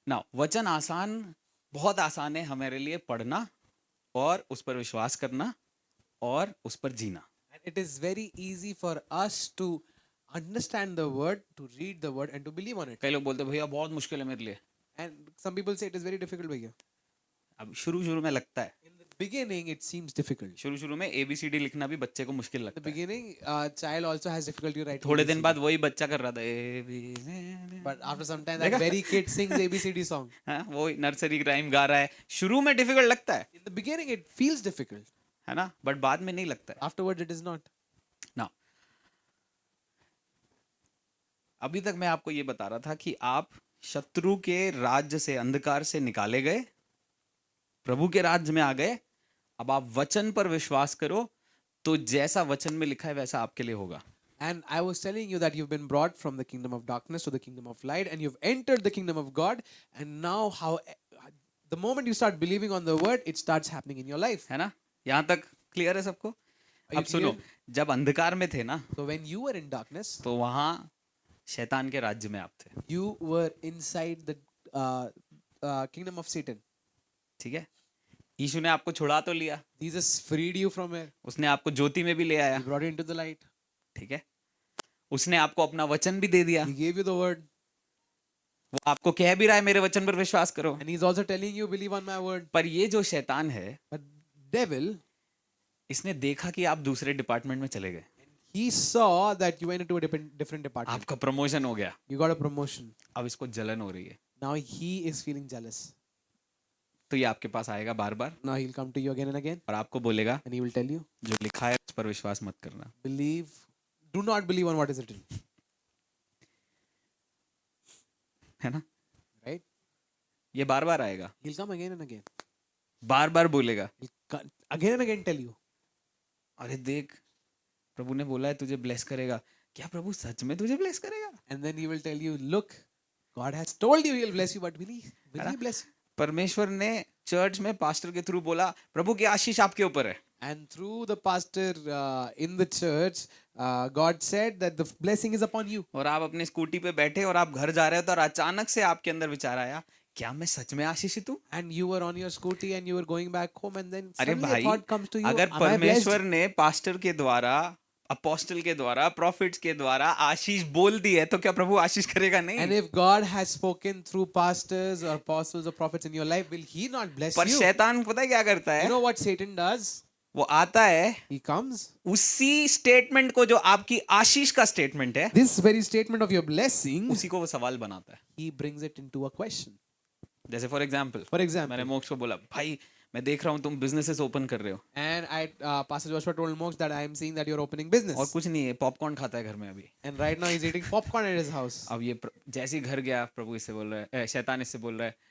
A: ना वचन आसान, बहुत आसान है हमारे लिए पढ़ना और उस पर विश्वास करना और उस पर जीना।
B: And it is very easy for us to understand the word, to read the word, and to believe on it.
A: कई लोग बोलते हैं भैया बहुत मुश्किल है मेरे लिए।
B: And some people say it is very difficult, Bhaiya.
A: अब शुरू में लगता है,
B: In the beginning, it seems difficult.
A: शुरू में ABCD लिखना भी बच्चे को मुश्किल
B: In the
A: लगता है।
B: beginning, child also has difficulty writing.
A: थोड़े दिन
B: ABCD.
A: बाद वही बच्चा कर रहा था ABCD।
B: But after some time, that very kid sings ABCD song.
A: हाँ, वो नर्सरी राइम गा रहा है। शुरू में डिफिकल्ट लगता है
B: In the beginning, it feels difficult.
A: है ना, बट बाद में नहीं लगता है
B: Afterwards, it is not.
A: ना। अभी तक मैं आपको ये बता रहा था कि आप शत्रु के राज्य से, अंधकार से निकाले गए, प्रभु के राज्य में आ गए। अब आप वचन पर विश्वास करो तो जैसा वचन में लिखा है वैसा आपके लिए होगा।
B: And I was telling you that you've been brought from the kingdom of darkness to the kingdom of light, and you've entered the kingdom of God. And now, how the moment you start believing on the word, it starts happening in your life.
A: है ना, यहाँ तक clear है सबको?
B: you
A: अब सुनो,
B: clear?
A: जब अंधकार में थे ना,
B: So when you were in darkness,
A: तो वहां शैतान के राज्य में आप थे।
B: you were inside the kingdom of Satan.
A: ठीक है, यीशु ने आपको छुड़ा तो लिया,
B: Jesus freed you from it.
A: उसने आपको ज्योति में भी ले आया।
B: He brought you into the light.
A: ठीक है, उसने आपको अपना वचन भी दे दिया।
B: He gave you the word.
A: वो आपको कह भी रहा है मेरे वचन पर विश्वास करो।
B: And he's also telling you, believe on my word.
A: पर ये जो शैतान है,
B: But devil,
A: इसने देखा कि आप दूसरे डिपार्टमेंट में चले गए,
B: he saw that you went into a different department.
A: आपका प्रमोशन हो गया,
B: You got a promotion.
A: अब इसको जलन हो रही है,
B: Now he is feeling jealous.
A: तो ये आपके पास आएगा बार बार
B: Now he'll come to you again and again,
A: और आपको बोलेगा
B: and he will tell you,
A: जो लिखा है उस पर विश्वास मत करना।
B: do not believe on what is written.
A: है ना,
B: Right?
A: ये बार बार आएगा,
B: He'll come again and again.
A: बार बार बोलेगा,
B: Again and again tell you.
A: अरे देख प्रभु ने बोला है तुझे ब्लेस करेगा, क्या प्रभु सच में तुझे ब्लेस करेगा?
B: And then he will tell you, look, God has told you he'll bless you, but will he bless you?
A: परमेश्वर ने चर्च में पास्टर के थ्रू बोला प्रभु की आशीष आपके ऊपर है,
B: And through the pastor in the church, God said that the blessing is upon you.
A: और आप अपनी स्कूटी पे बैठे और आप घर जा रहे हो तो और अचानक से आपके अंदर विचार आया क्या मैं सच में आशीषित हूँ?
B: And you were on your scooty and you were going back home, and then
A: अरे
B: suddenly a
A: भाई,
B: thought comes to you,
A: अगर
B: am I blessed?
A: परमेश्वर ने पास्टर के द्वारा, अपोस्टल के द्वारा, प्रॉफिट्स के द्वारा आशीष बोल दी है तो क्या प्रभु आशीष करेगा
B: And
A: नहीं?
B: if God has spoken through pastors or apostles or prophets in your life, will he not bless
A: पर
B: you?
A: शैतान पता है क्या करता
B: You
A: है?
B: know what Satan does?
A: वो आता है
B: He comes.
A: उसी स्टेटमेंट को जो आपकी आशीष का स्टेटमेंट है,
B: This very statement of your blessing,
A: उसी को वो सवाल बनाता है।
B: he brings it into a question.
A: जैसे फॉर एग्जाम्पल
B: For example,
A: मैंने मोक्ष को बोला भाई मैं देख रहा हूँ तुम बिजनेसेस ओपन कर रहे हो
B: and Pastor Joshua told Mox that I am seeing that you're opening business.
A: और कुछ नहीं है, पॉपकॉर्न खाता है घर में अभी।
B: And right now he's eating popcorn at his house.
A: अब ये जैसे ही घर गया प्रभु इससे बोल रहा है, शैतान इससे बोल रहा है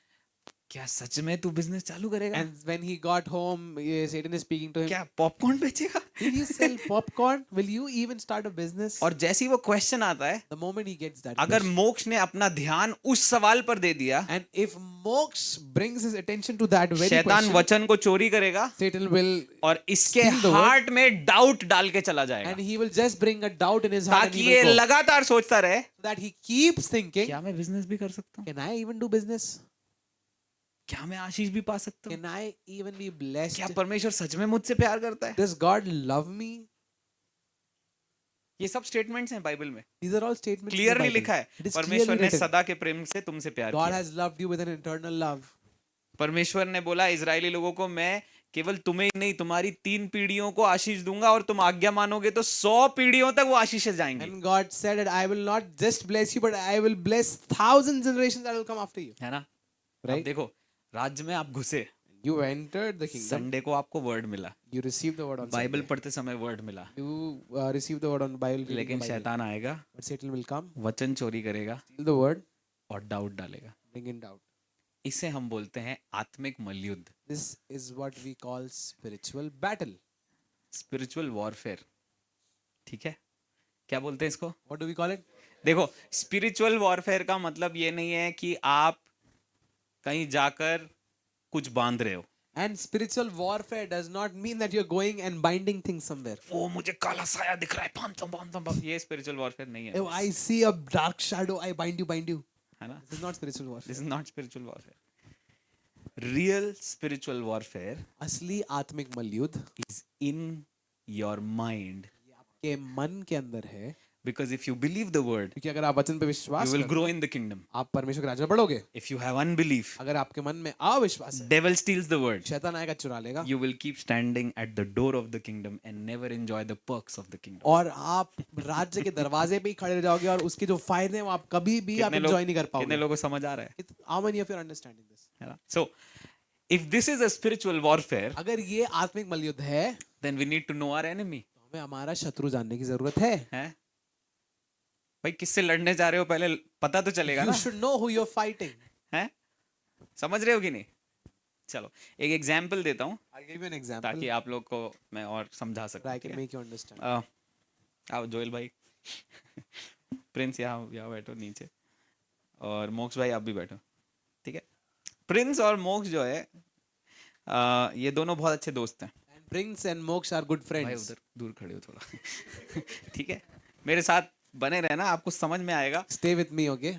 A: क्या सच में तू बिजनेस चालू करेगा?
B: And when he got home, Satan is speaking to him.
A: क्या पॉपकॉर्न बेचेगा?
B: Will you sell popcorn? Will you even start a business?
A: और जैसे ही वो क्वेश्चन आता है,
B: The moment he gets that
A: अगर
B: question,
A: मोक्ष ने अपना ध्यान उस सवाल पर दे दिया,
B: and if Mox brings his attention to that very
A: शैतान
B: question,
A: वचन को चोरी करेगा
B: Satan will,
A: और इसके
B: steal the word,
A: हार्ट में डाउट डाल के चला जाएगा
B: and he will just bring a doubt in his heart, and
A: ताकि
B: he
A: ये
B: will go.
A: लगातार सोचता रहे
B: So that he keeps thinking,
A: क्या मैं बिजनेस भी कर सकता हूँ,
B: can I even do business?
A: क्या मैं आशीष भी पा सकता हूँ,
B: Can I even be blessed?
A: क्या परमेश्वर सच में मुझसे प्यार करता है?
B: Does God love me?
A: ये सब स्टेटमेंट्स हैं बाइबल में,
B: These are all statements. in the
A: clearly
B: Bible.
A: लिखा है
B: It is
A: परमेश्वर
B: clearly
A: ने
B: written.
A: सदा के प्रेम से तुमसे प्यार
B: God
A: किया।
B: has loved you with an eternal love.
A: परमेश्वर ने बोला इजरायली लोगों को मैं केवल तुम्हें ही नहीं तुम्हारी 3 पीढ़ियों को आशीष दूंगा और तुम आज्ञा मानोगे तो 100 पीढ़ियों तक वो आशीषें जाएंगी।
B: And God said that I will not just bless you, but I will bless 1,000 generations that will come after you.
A: है ना? अब
B: Right?
A: देखो राज्य में आप घुसे,
B: You entered the kingdom.
A: Sunday को आपको वर्ड मिला,
B: You received the word on
A: Bible
B: Sunday.
A: पढ़ते समय वर्ड मिला,
B: You received the word on Bible. reading
A: लेकिन
B: the Bible.
A: शैतान आएगा,
B: But Satan will come,
A: वचन चोरी करेगा
B: steal the word,
A: और डाउट डालेगा।
B: bring in doubt.
A: इसे हम बोलते हैं आत्मिक मलयुद्ध,
B: This is what we call spiritual battle.
A: Spiritual warfare. ठीक है, क्या बोलते हैं इसको?
B: What do we call it?
A: देखो स्पिरिचुअल वॉरफेयर का मतलब ये नहीं है कि आप कहीं जाकर कुछ बांध रहे हो।
B: And spiritual warfare does not mean that you're going and binding things somewhere.
A: वो मुझे काला साया दिख रहा है, बांध, ये स्पिरिचुअल वॉरफेयर नहीं है,
B: If I see a dark shadow, I bind you.
A: है ना?
B: This is not spiritual warfare.
A: This is not spiritual warfare. Real spiritual warfare
B: असली आत्मिक मल्लयुद्ध
A: is in your mind,
B: के मन के अंदर है,
A: because if you believe the word,
B: क्योंकि अगर आप वचन पे
A: you
B: विश्वास
A: will
B: करो,
A: grow in the kingdom.
B: आप परमेश्वर के राज्य में बढ़ोगे.
A: If you have unbelief,
B: अगर आपके मन में अविश्वास है,
A: devil steals the word.
B: शैतान आएगा चुरा लेगा,
A: You will keep standing at the door of the kingdom and never enjoy the perks of the kingdom.
B: और आप राज्य के दरवाजे पे ही खड़े रह जाओगे और उसके जो फायदे हैं वो आप कभी भी आप एंजॉय नहीं कर
A: कितने
B: पाओगे.
A: लोगों को समझ आ रहा है?
B: How many of you are understanding this?
A: है ना? So, if this is a spiritual warfare,
B: अगर ये आत्मिक मल्लयुद्ध है,
A: then we need to know our enemy.
B: तो हमें हमारा शत्रु जानने की जरूरत है.
A: है? भाई किससे लड़ने जा रहे हो पहले पता तो चलेगा
B: You
A: ना?
B: should know who you're fighting.
A: हैं? समझ रहे हो कि नहीं? चलो एक एग्जाम्पल देता हूँ
B: I'll give you an example.
A: ताकि आप लोग को मैं और समझा सकूं.
B: I
A: ठीक
B: can
A: है?
B: make you understand.
A: आओ जोएल भाई, प्रिंस यहाँ बैठो नीचे, और मोक्ष भाई आप भी बैठो. ठीक है? प्रिंस और मोक्ष जो है ये दोनों बहुत अच्छे दोस्त हैं.
B: And Prince and Moksha are good
A: भाई
B: friends.
A: उधर दूर खड़े हो थोड़ा. ठीक है, मेरे साथ बने रहना, आपको समझ में आएगा
B: Stay with me, okay?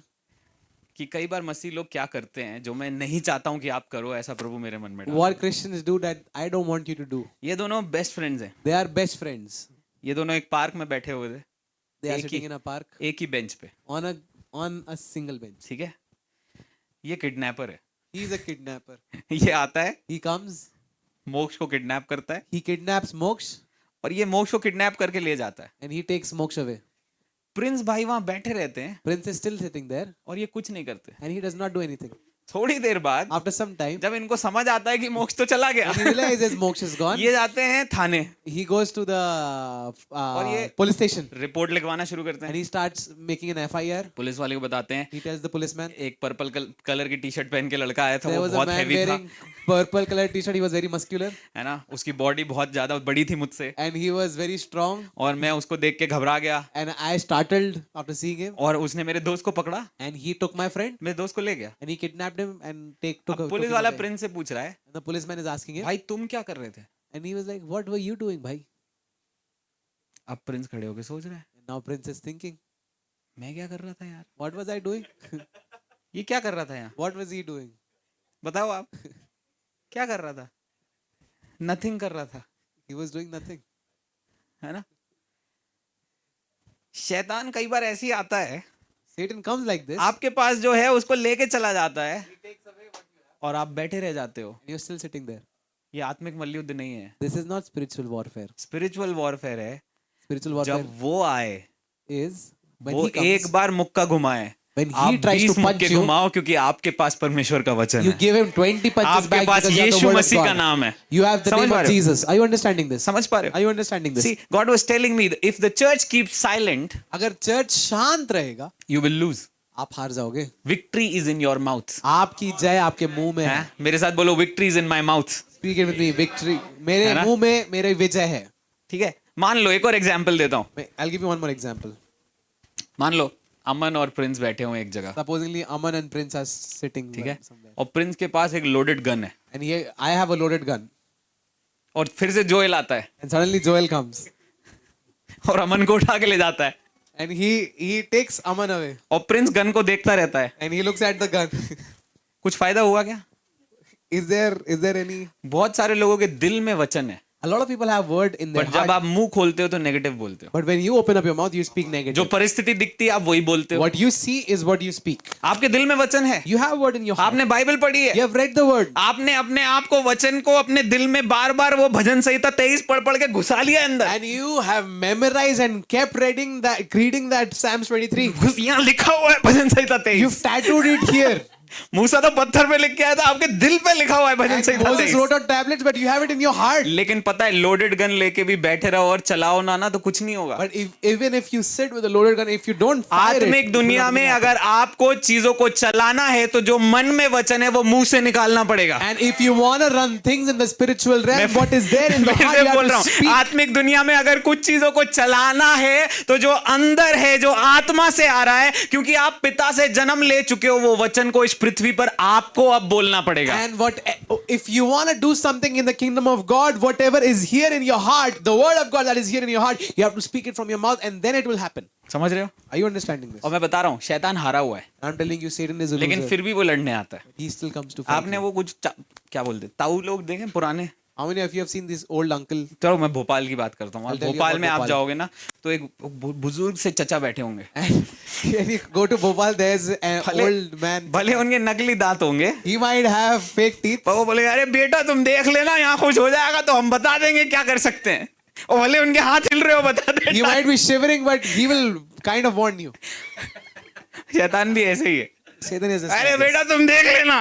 A: कि कई बार मसीह लोग क्या करते हैं जो मैं नहीं चाहता हूं कि आप करो, ऐसा प्रभु मेरे मन में डाल.
B: What Christians do that I don't want you to do.
A: ये दोनों बेस्ट फ्रेंड्स हैं.
B: They are best friends.
A: ये दोनों एक पार्क में बैठे हुए थे,
B: They are
A: एक
B: sitting
A: he-
B: in a park
A: एक ही बेंच पे.
B: on a single bench.
A: ठीक है, ये किडनैपर है.
B: He is a kidnapper.
A: ये आता है,
B: He comes,
A: मोक्ष को किडनैप करता है,
B: he kidnaps Moksha
A: और ये मोक्ष को किडनैप करके ले जाता है.
B: and he takes Moksha away.
A: Prince भाई वहां बैठे रहते हैं
B: Prince is still sitting there
A: और ये कुछ नहीं करते.
B: and he does not do anything.
A: थोड़ी देर बाद
B: After some time,
A: जब इनको समझ आता है कि मोक्ष तो चला गया,
B: when he realizes Moksha is gone,
A: ये जाते हैं थाने,
B: he goes to the
A: और ये-
B: police station
A: रिपोर्ट लिखवाना शुरू करते
B: and
A: हैं.
B: he starts making an FIR.
A: Police वाले को बताते हैं
B: He tells the policeman,
A: एक पर्पल कलर की टी शर्ट पहन के लड़का आया था,
B: there
A: वो
B: was a
A: बहुत
B: man
A: हैवी था,
B: wearing purple color t-shirt. He was very muscular
A: है ना, उसकी बॉडी बहुत ज्यादा बड़ी थी मुझसे,
B: and he was very strong.
A: और मैं उसको देख के घबरा गया,
B: And I startled after seeing him.
A: और उसने मेरे दोस्त को पकड़ा,
B: And he took my friend
A: मेरे दोस्त को ले गया.
B: and he kidnapped him and took
A: अब पुलिस
B: him
A: वाला
B: away.
A: प्रिंस से पूछ रहा है,
B: And the policeman is asking him,
A: भाई तुम क्या कर रहे थे?
B: and he was like, "What were you doing, bhai?"
A: अब प्रिंस खड़े होके सोच रहा है,
B: And now Prince is thinking,
A: मैं क्या कर रहा था यार,
B: "What was I doing?
A: ये क्या कर रहा था यहाँ,
B: What was he doing?"
A: बताओ आप, क्या कर रहा था? नथिंग कर रहा था,
B: He was doing nothing.
A: है ना. शैतान कई बार ऐसे ही आता है,
B: Satan comes like this,
A: आपके पास जो है उसको लेके चला जाता है और आप बैठे रह जाते हो.
B: and you're still sitting there.
A: ये आत्मिक मल्लयुद्ध नहीं है,
B: This is not spiritual warfare.
A: Spiritual warfare है.
B: Spiritual warfare
A: जब वो आए,
B: is when
A: वो
B: he comes,
A: एक बार मुक्का घुमाए,
B: when he
A: आप
B: tries
A: 20
B: to punch
A: मुक्के
B: you,
A: घुमाओ, क्योंकि आपके पास परमेश्वर का वचन
B: you
A: है,
B: give him 20 punches
A: आपके
B: back
A: pass
B: because you have the
A: Yeshu
B: word of
A: मसीह का
B: God.
A: नाम है.
B: You have the
A: समझ
B: name
A: पा
B: of
A: रहे हो?
B: Jesus. Are you understanding this?
A: समझ पा रहे
B: Are
A: हो?
B: you understanding this?
A: See, God was telling me that if the church keeps silent,
B: अगर चर्च शांत रहेगा,
A: you will lose.
B: आप हार जाओगे.
A: Victory is in your mouth.
B: आपकी जय आपके मुंह में है.
A: हैं? मेरे साथ बोलो, victory is in my mouth.
B: Speak it with me. Victory.
A: है
B: मेरे
A: ना?
B: मुंह में मेरे विजय है.
A: ठीक है, मान लो एक और एग्जाम्पल देता हूँ.
B: I'll give you one more example.
A: मान लो अमन और प्रिंस बैठे हुए एक जगह,
B: Supposingly Aman and Prince are sitting
A: ठीक है,
B: somewhere.
A: और प्रिंस के पास एक लोडेड गन है,
B: And I have a loaded gun.
A: और फिर से जोएल आता है
B: And suddenly Joel comes.
A: और अमन को उठा के ले जाता है,
B: And he takes Aman away.
A: और प्रिंस गन को देखता रहता है.
B: And he looks at the gun.
A: कुछ फायदा हुआ क्या?
B: Is there any?
A: बहुत सारे लोगों के दिल में वचन है,
B: A lot of people have word in their
A: but जब
B: heart.
A: आप मुंह खोलते हो तो नेगेटिव बोलते हो.
B: But when you open up your mouth, you speak
A: जो
B: negative.
A: परिस्थिति दिखती है आप वही बोलते हो.
B: What you see is what you speak.
A: आपके दिल में वचन है,
B: You have word in your heart.
A: आपने बाइबल पढ़ी है,
B: You have read the word.
A: आपने अपने आप को वचन को अपने दिल में बार बार वो भजन संहिता 23 पढ़ पढ़ के घुसा लिया अंदर.
B: And you have memorized and kept reading that Psalms 23.
A: यहाँ लिखा हुआ है भजन संहिता 23.
B: You've tattooed it here.
A: मूसा तो पत्थर पे लिख के आया था, आपके दिल पे लिखा हुआ है भजन
B: And
A: Samhita
B: Moses
A: 23.
B: wrote on tablets, but you have it in your heart.
A: लेकिन पता है लोडेड गन लेके भी बैठे रहो और चलाओ ना तो कुछ नहीं होगा.
B: But even if you sit with a loaded gun, if you don't fire it,
A: आत्मिक
B: it will
A: दुनिया
B: not
A: में
B: happen.
A: अगर आपको चीजों को चलाना है तो जो मन में वचन है वो मुंह से निकालना पड़ेगा.
B: And if you want to run things in the spiritual realm, what is there in the
A: मैं
B: heart,
A: फिर
B: you
A: बोल
B: have
A: रहा
B: to
A: हूँ,
B: speak.
A: आत्मिक दुनिया में अगर कुछ चीजों को चलाना है तो जो अंदर है, जो आत्मा से आ रहा है, क्योंकि आप पिता से जन्म ले चुके हो, वो वचन को इस पृथ्वी पर आपको अब बोलना पड़ेगा।
B: And if you want to do something in the kingdom of God, whatever is here in your heart, the word of God that is here in your heart, you have to speak it from your mouth, and then it will happen.
A: समझ रहे हो?
B: Are you understanding this?
A: और मैं बता रहा हूँ शैतान हारा हुआ है,
B: I'm telling you, Satan is a
A: लेकिन
B: loser.
A: फिर भी वो लड़ने आता है।
B: He still comes to fight.
A: आपने वो कुछ क्या बोलते ताऊ लोग देखे पुराने?
B: How many of you have seen this old uncle?
A: चलो मैं भोपाल की बात करता हूँ।
B: I'll tell you
A: Bhopal
B: about
A: में आप
B: Bhopal.
A: जाओगे ना तो एक बुजुर्ग से चचा बैठे होंगे।
B: And when you go to Bhopal, there's an old man.
A: भले उनके नकली दांत होंगे,
B: He might have fake teeth.
A: पर वो बोलेगा अरे बेटा तुम देख लेना यहाँ कुछ हो जाएगा तो हम बता देंगे क्या कर सकते हैं। और भले उनके हाथ हिल रहे हो बता
B: He
A: देना।
B: might be shivering, but he will kind of warn you.
A: शैतान भी ऐसे ही है।
B: Satan is just
A: अरे
B: like this.
A: बेटा तुम देख लेना।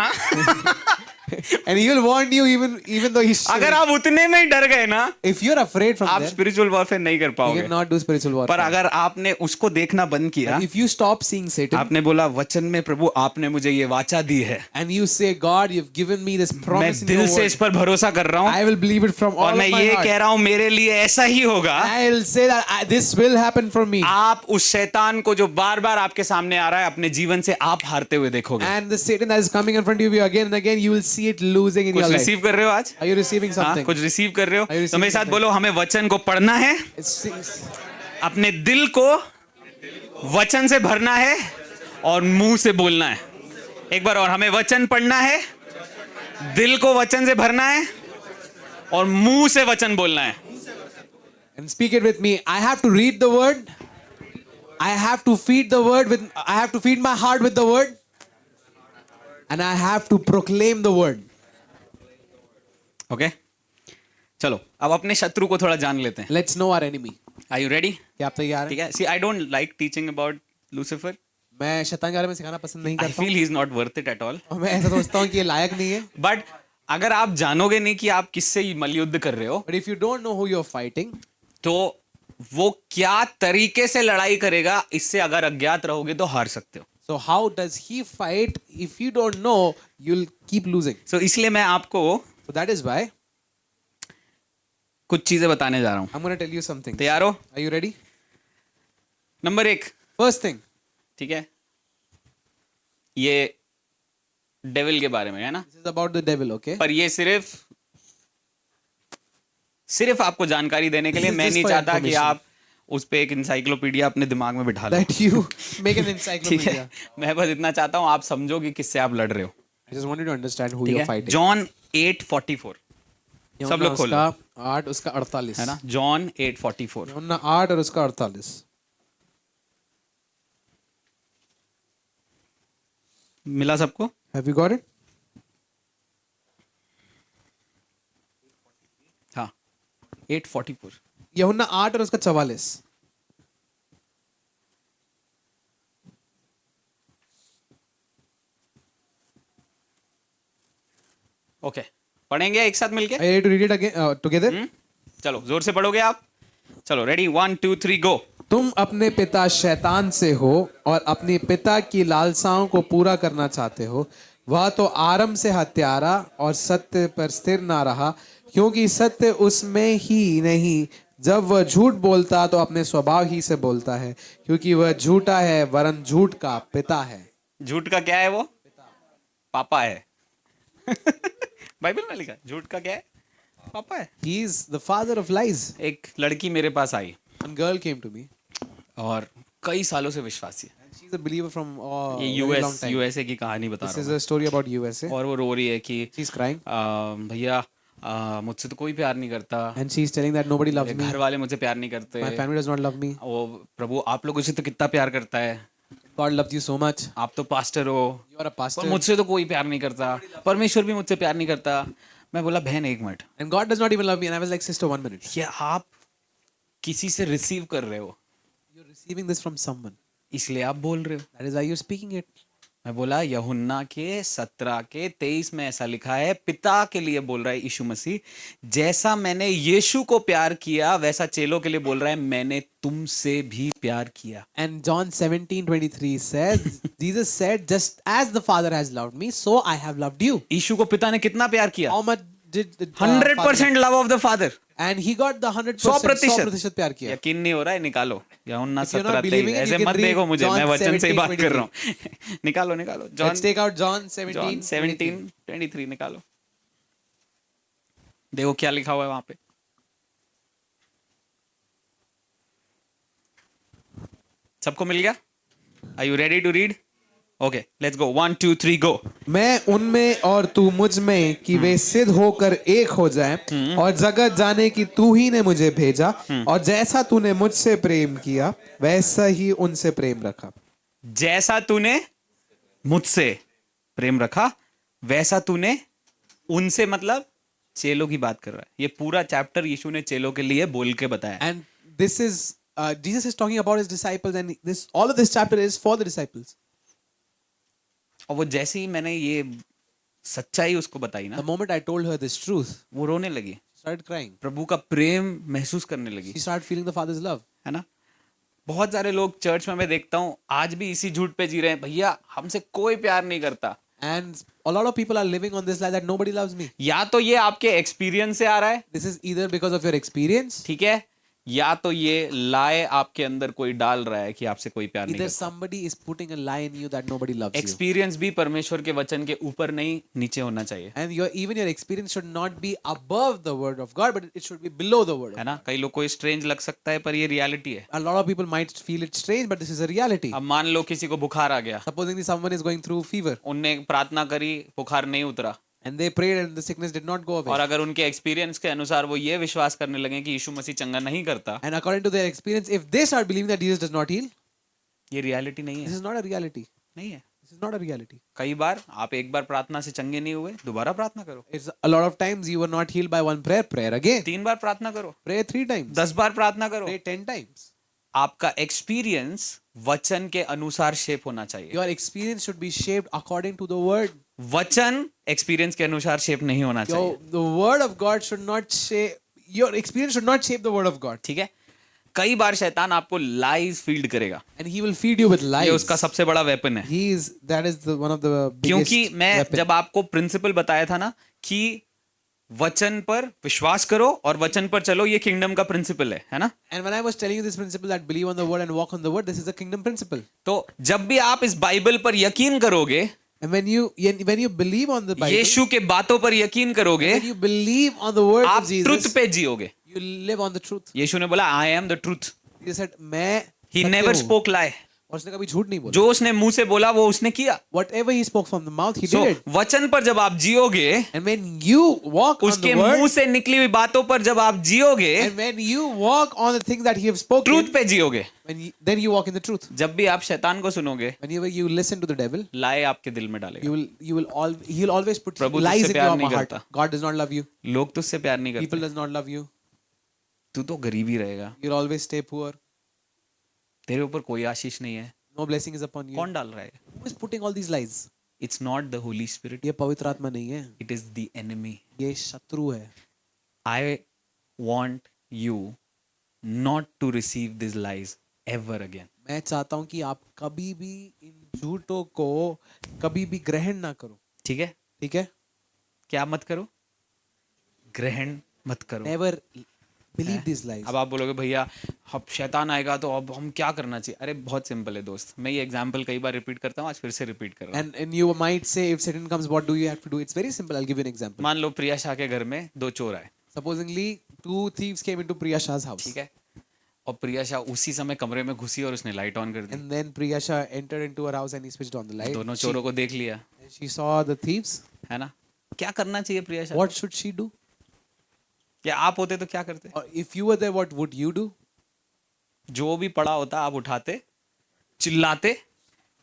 B: And he will warn you even though he's
A: अगर
B: shivering.
A: आप उतने में ही डर गए ना,
B: If you're afraid from
A: आप
B: there,
A: स्पिरिचुअल वॉरफेयर नहीं कर
B: you
A: पाओगे।
B: cannot do spiritual
A: पर
B: warfare.
A: अगर आपने उसको देखना बंद किया,
B: If you stop seeing Satan
A: आपने बोला वचन में प्रभु आपने मुझे ये वाचा दी है,
B: and you say, God, you've given me this
A: मैं
B: promise in
A: दिल
B: your
A: से
B: word,
A: इस पर भरोसा कर रहा हूँ
B: I will believe it from
A: और
B: all
A: मैं
B: of my
A: ये
B: heart.
A: कह रहा हूँ मेरे लिए ऐसा ही होगा।
B: I'll say that this will happen for me.
A: आप उस शैतान को जो बार बार आपके सामने आ रहा है अपने जीवन से आप हारते हुए देखोगे।
B: And the Satan that is coming in front of you again and again, you will see it losing in
A: कुछ
B: your life.
A: रिसीव कर रहे हो आज?
B: Are you receiving
A: हाँ,
B: something?
A: कुछ रिसीव कर रहे हो?
B: Are you
A: तो मेरे
B: receiving
A: साथ बोलो हमें वचन को पढ़ना है, अपने दिल को वचन से भरना है और मुंह से बोलना है। एक बार और, हमें वचन पढ़ना है, दिल को वचन से भरना है और मुंह से वचन बोलना है।
B: And speak it with me. I have to read the word. I have to feed the word with. I have to feed my heart with the word. And I have to proclaim the word.
A: Okay चलो अब अपने शत्रु को थोड़ा जान लेते हैं।
B: Let's know our enemy.
A: Are you ready?
B: क्या आप तैयार
A: ठीक
B: हैं?
A: है। See I don't like teaching about Lucifer.
B: मैं शैतान के बारे में सिखाना पसंद नहीं
A: आई
B: करता हूँ
A: feel he is not worth it at all.
B: और मैं ऐसा सोचता हूँ कि ये लायक नहीं है.
A: बट अगर आप जानोगे नहीं कि आप किससे मलयुद्ध कर रहे हो
B: But if you don't know who you're fighting,
A: तो वो क्या तरीके से लड़ाई करेगा, इससे अगर अज्ञात रहोगे तो हार सकते हो।
B: so how does he fight? If you don't know, you'll keep losing.
A: सो इसलिए मैं आपको
B: So that is why
A: कुछ चीजें बताने जा रहा हूं।
B: I'm going to tell you something.
A: तैयार हो?
B: Are you ready?
A: Number 1,
B: First thing,
A: ठीक है, ये डेविल के बारे में है ना,
B: this is about the devil, okay?
A: पर ये सिर्फ आपको जानकारी देने के लिए।
B: This is
A: मैं
B: just
A: नहीं
B: for
A: चाहता कि
B: information.
A: आप उस पे एक इंसाइक्लोपीडिया अपने दिमाग में बिठा लो।
B: That you make an
A: ठीक
B: encyclopedia.
A: है, मैं बस इतना चाहता हूं आप समझो कि किससे आप लड़ रहे हो।
B: I just want you to understand who
A: ठीक
B: you're
A: है,
B: fighting.
A: जॉन 8:44 सब लोग खोलो,
B: उसका 8 उसका 48
A: है ना, जॉन 8:44।
B: यूहन्ना 8 और उसका 48.
A: मिला सबको?
B: Have you got it?
A: हाँ, 8:44।
B: यूहन्ना 8 और उसका 44.
A: ओके, पढ़ेंगे एक साथ मिलके?
B: Are you ready to read it again together?
A: चलो जोर से पढ़ोगे आप। चलो रेडी, 1 2 3 गो।
B: तुम अपने पिता शैतान से हो और अपने पिता की लालसाओं को पूरा करना चाहते हो। वह तो आरंभ से हत्यारा और सत्य पर स्थिर ना रहा, क्योंकि सत्य उसमें ही नहीं। जब वह झूठ बोलता तो अपने स्वभाव ही से बोलता है, क्योंकि वह झूठा है वरन झूठ का पिता है।
A: झूठ का क्या है वो? पापा है। बाइबल में लिखा झूठ का क्या है? पापा है।
B: He is the father of lies.
A: एक लड़की मेरे पास आई
B: One girl came to me.
A: और कई सालों से विश्वासी है।
B: And she's a believer from
A: ये
B: a very long time.
A: USA की कहानी बता
B: This
A: रहा
B: is
A: हूँ
B: a story about USA.
A: और वो रो रही है कि
B: She's crying
A: भैया मुझसे तो कोई प्यार नहीं करता,
B: and she's telling that nobody loves me.
A: घर वाले मुझसे प्यार नहीं करते,
B: My family does not love me.
A: वो प्रभु आप लोगों से तो कितना प्यार करता है,
B: God loves you so much.
A: आप तो पास्टर हो,
B: You are a pastor.
A: पर मुझसे तो कोई प्यार नहीं करता, परमेश्वर भी मुझसे प्यार नहीं करता। मैं बोला बहन एक minute,
B: And God does not even love me. And I was like, sister, 1 minute.
A: ये आप किसी से रिसीव कर रहे हो
B: You're receiving this from someone.
A: इसलिए आप बोल रहे हो।
B: That is why you're speaking it.
A: मैं बोला यूहन्ना के 17:23 में ऐसा लिखा है, पिता के लिए बोल रहा है यीशु मसीह, जैसा मैंने यीशु को प्यार किया वैसा चेलों के लिए बोल रहा है, मैंने तुमसे भी प्यार किया।
B: And John 17:23 says, Jesus said, just as the Father has loved me, so I have loved you.
A: यीशु को पिता ने कितना प्यार किया?
B: How much did the
A: 100% love of the father.
B: And he got the 100%,
A: 100%।
B: 100% प्यार किया.
A: यकीन नहीं हो रहा है, निकालो। यूहन्ना
B: If you're not
A: 17:23
B: believing it, you
A: ऐसे
B: can
A: मत
B: read
A: देखो मुझे,
B: John
A: मैं वचन से ही
B: 17,
A: बात कर रहा हूँ। निकालो निकालो John
B: Let's take out John
A: John
B: 17,
A: 17:23 निकालो। देखो क्या लिखा हुआ है वहां पे। सबको मिल गया? Are you ready to read? Okay, let's go. 1, 2, 3, go.
B: मैं उनमें और तू मुझ में कि वे सिद्ध होकर एक हो जाएं और जगत जाने कि तू ही ने मुझे भेजा और जैसा तूने मुझसे प्रेम किया वैसा ही उनसे प्रेम रखा.
A: जैसा तूने मुझसे प्रेम रखा वैसा तूने उनसे, मतलब चेलों की बात कर रहा है। ये पूरा चैप्टर यीशु ने चेलों के लिए बोल के बताया।
B: And this is Jesus is talking about his disciples, and this all of this chapter is for the disciples.
A: और वो जैसे ही मैंने ये सच्चाई उसको बताई
B: The
A: ना,
B: moment I told her this truth,
A: वो रोने लगी,
B: she started crying.
A: प्रभु का प्रेम महसूस करने लगी,
B: She started feeling the Father's love.
A: है ना। बहुत सारे लोग चर्च में मैं देखता हूँ आज भी इसी झूठ पे जी रहे हैं, भैया हमसे कोई प्यार नहीं करता।
B: And a lot of people are living on this lie that nobody loves me.
A: या तो ये आपके एक्सपीरियंस से आ रहा है,
B: This is either because of your experience,
A: ठीक है, या तो ये लाए आपके अंदर कोई डाल रहा है कि आपसे कोई प्यार नहीं
B: either
A: करता।
B: somebody is putting a lie in you that nobody loves you.
A: Experience भी परमेश्वर के वचन के ऊपर नहीं, नीचे होना चाहिए,
B: And even your experience should not be above the word of God, but it should be below the word of
A: है
B: God.
A: ना। कई लोग को स्ट्रेंज लग सकता है पर ये रियलिटी है।
B: A lot of people might feel it strange, but this is a reality.
A: अब मान लो किसी को बुखार आ गया,
B: Supposing someone is going through fever
A: उनने प्रार्थना करी, बुखार नहीं उतरा,
B: and they prayed and the sickness did not go
A: और
B: away.
A: अगर उनके एक्सपीरियंस के अनुसार वो ये विश्वास करने लगे कि यीशु मसीह चंगा नहीं करता,
B: And according to their experience, if they start believing that Jesus does not heal,
A: ये रियलिटी नहीं
B: this
A: है,
B: is not a reality.
A: नहीं है।
B: This is not a reality.
A: कई बार आप एक बार प्रार्थना से चंगे नहीं हुए, दोबारा प्रार्थना करो,
B: It's a lot of times you were not healed by one prayer. Prayer again.
A: 3 बार प्रार्थना करो,
B: Pray 3 times.
A: 10 बार प्रार्थना करो।
B: Pray 10 times.
A: आपका एक्सपीरियंस वचन के अनुसार शेप होना चाहिए।
B: Your experience should be shaped according to the word.
A: वचन एक्सपीरियंस के अनुसार शेप नहीं होना चाहिए,
B: The word of God should not shape, your experience should not shape the word of God.
A: ठीक है। कई बार शैतान आपको लाइज फील्ड करेगा,
B: And he will feed you with
A: ये
B: lies.
A: उसका सबसे बड़ा वेपन है।
B: That is one of the
A: क्योंकि
B: biggest
A: मैं
B: weapon.
A: जब आपको प्रिंसिपल बताया था ना कि वचन पर विश्वास करो और वचन पर चलो, ये किंगडम का प्रिंसिपल है ना।
B: And when I was telling you this principle that believe on the word and walk on the word, this is the kingdom principle.
A: तो जब भी आप इस बाइबल पर यकीन करोगे,
B: And when you believe on the Bible,
A: यीशु के बातों पर यकीन करोगे,
B: when you believe on the words
A: आप
B: of
A: ट्रुथ
B: Jesus,
A: पे जियोगे।
B: you live on the truth.
A: यीशु ने बोला I am the truth,
B: Jesus said, मैं
A: ही
B: सत्य
A: नेवर
B: हूँ।
A: स्पोक लाई।
B: और उसने कभी झूठ नहीं बोला.
A: जो उसने मुंह से बोला वो उसने किया।
B: Whatever he spoke from the mouth, he
A: So,
B: did it.
A: वचन पर जब आप जियोगे,
B: And when you walk on
A: उसके
B: the
A: मुंह
B: word,
A: से निकली हुई बातों पर जब आप जियोगे,
B: and when you walk on the things that he has spoken,
A: truth पे जियोगे।
B: then you walk in the truth.
A: जब भी आप शैतान को सुनोगे,
B: Whenever you listen to the devil,
A: लाए आपके दिल में डालेगा।
B: he will always put
A: Prabhu
B: lies
A: तुझसे
B: in
A: प्यार
B: your
A: नहीं
B: heart.
A: करता।
B: God does not love you.
A: लोग तुझसे प्यार नहीं
B: People
A: करते,
B: does not love you.
A: तू तो गरीब ही रहेगा,
B: You'll always stay poor.
A: तेरे ऊपर कोई आशीष नहीं है।
B: No blessing is upon you.
A: कौन डाल रहा है?
B: Who is putting all these lies?
A: It's not the holy spirit,
B: ये पवित्र आत्मा नहीं है.
A: It is the enemy.
B: ये शत्रु है.
A: I want you not to receive this lies ever again.
B: मैं चाहता हूं कि आप कभी भी इन झूठों को कभी भी ग्रहण ना करो.
A: ठीक है,
B: ठीक है?
A: क्या मत करो? ग्रहण मत करो।
B: Never believe these lies.
A: अब आप बोलोगे भैया अब शैतान आएगा तो अब हम क्या करना चाहिए? अरे बहुत सिंपल है दोस्त, मैं ये एग्जांपल कई बार रिपीट करता हूँ, आज फिर से रिपीट कर रहा हूँ।
B: And you might say, if Satan comes, what do you have to do? It's very simple. I'll give you an example.
A: मान लो प्रिया शाह के घर में 2 चोर आए,
B: Supposingly, 2 thieves came into Priya Shah's house.
A: ठीक है, और प्रिया शाह उसी समय कमरे में घुसी और उसने लाइट ऑन कर दी।
B: And then Priya Shah entered into her house and he switched on the light.
A: दोनों चोरों को देख लिया,
B: She saw the thieves.
A: है ना। क्या करना चाहिए प्रिया Shah?
B: What should she do?
A: या आप होते तो क्या करते?
B: Or if you were there, what would you do?
A: जो भी पड़ा होता आप उठाते, चिल्लाते,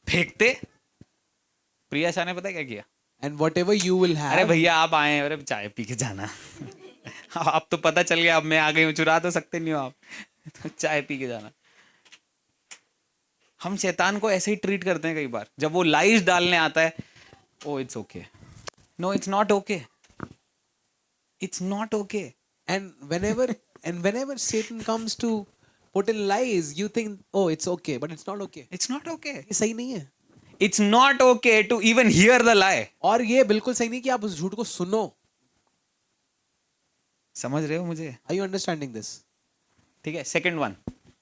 A: फेंकते। प्रिया शाह ने पता है क्या किया?
B: And whatever you will
A: अरे
B: have,
A: भैया आप आए, अरे चाय पी के जाना। आप तो पता चल गया, अब मैं आ गई हूँ, चुरा तो सकते नहीं हो आप, तो चाय पी के जाना। हम शैतान को ऐसे ही ट्रीट करते हैं कई बार, जब वो लाइज डालने आता है, oh it's okay, no it's not okay, it's not okay.
B: and whenever Satan comes to put in lies, you think, oh, it's okay, but it's not okay.
A: It's not okay,
B: ये सही नहीं है.
A: It's not okay to even hear the lie.
B: और ये बिल्कुल सही नहीं कि आप उस झूठ को सुनो.
A: समझ रहे हो मुझे?
B: Are you understanding this?
A: ठीक है, सेकंड वन,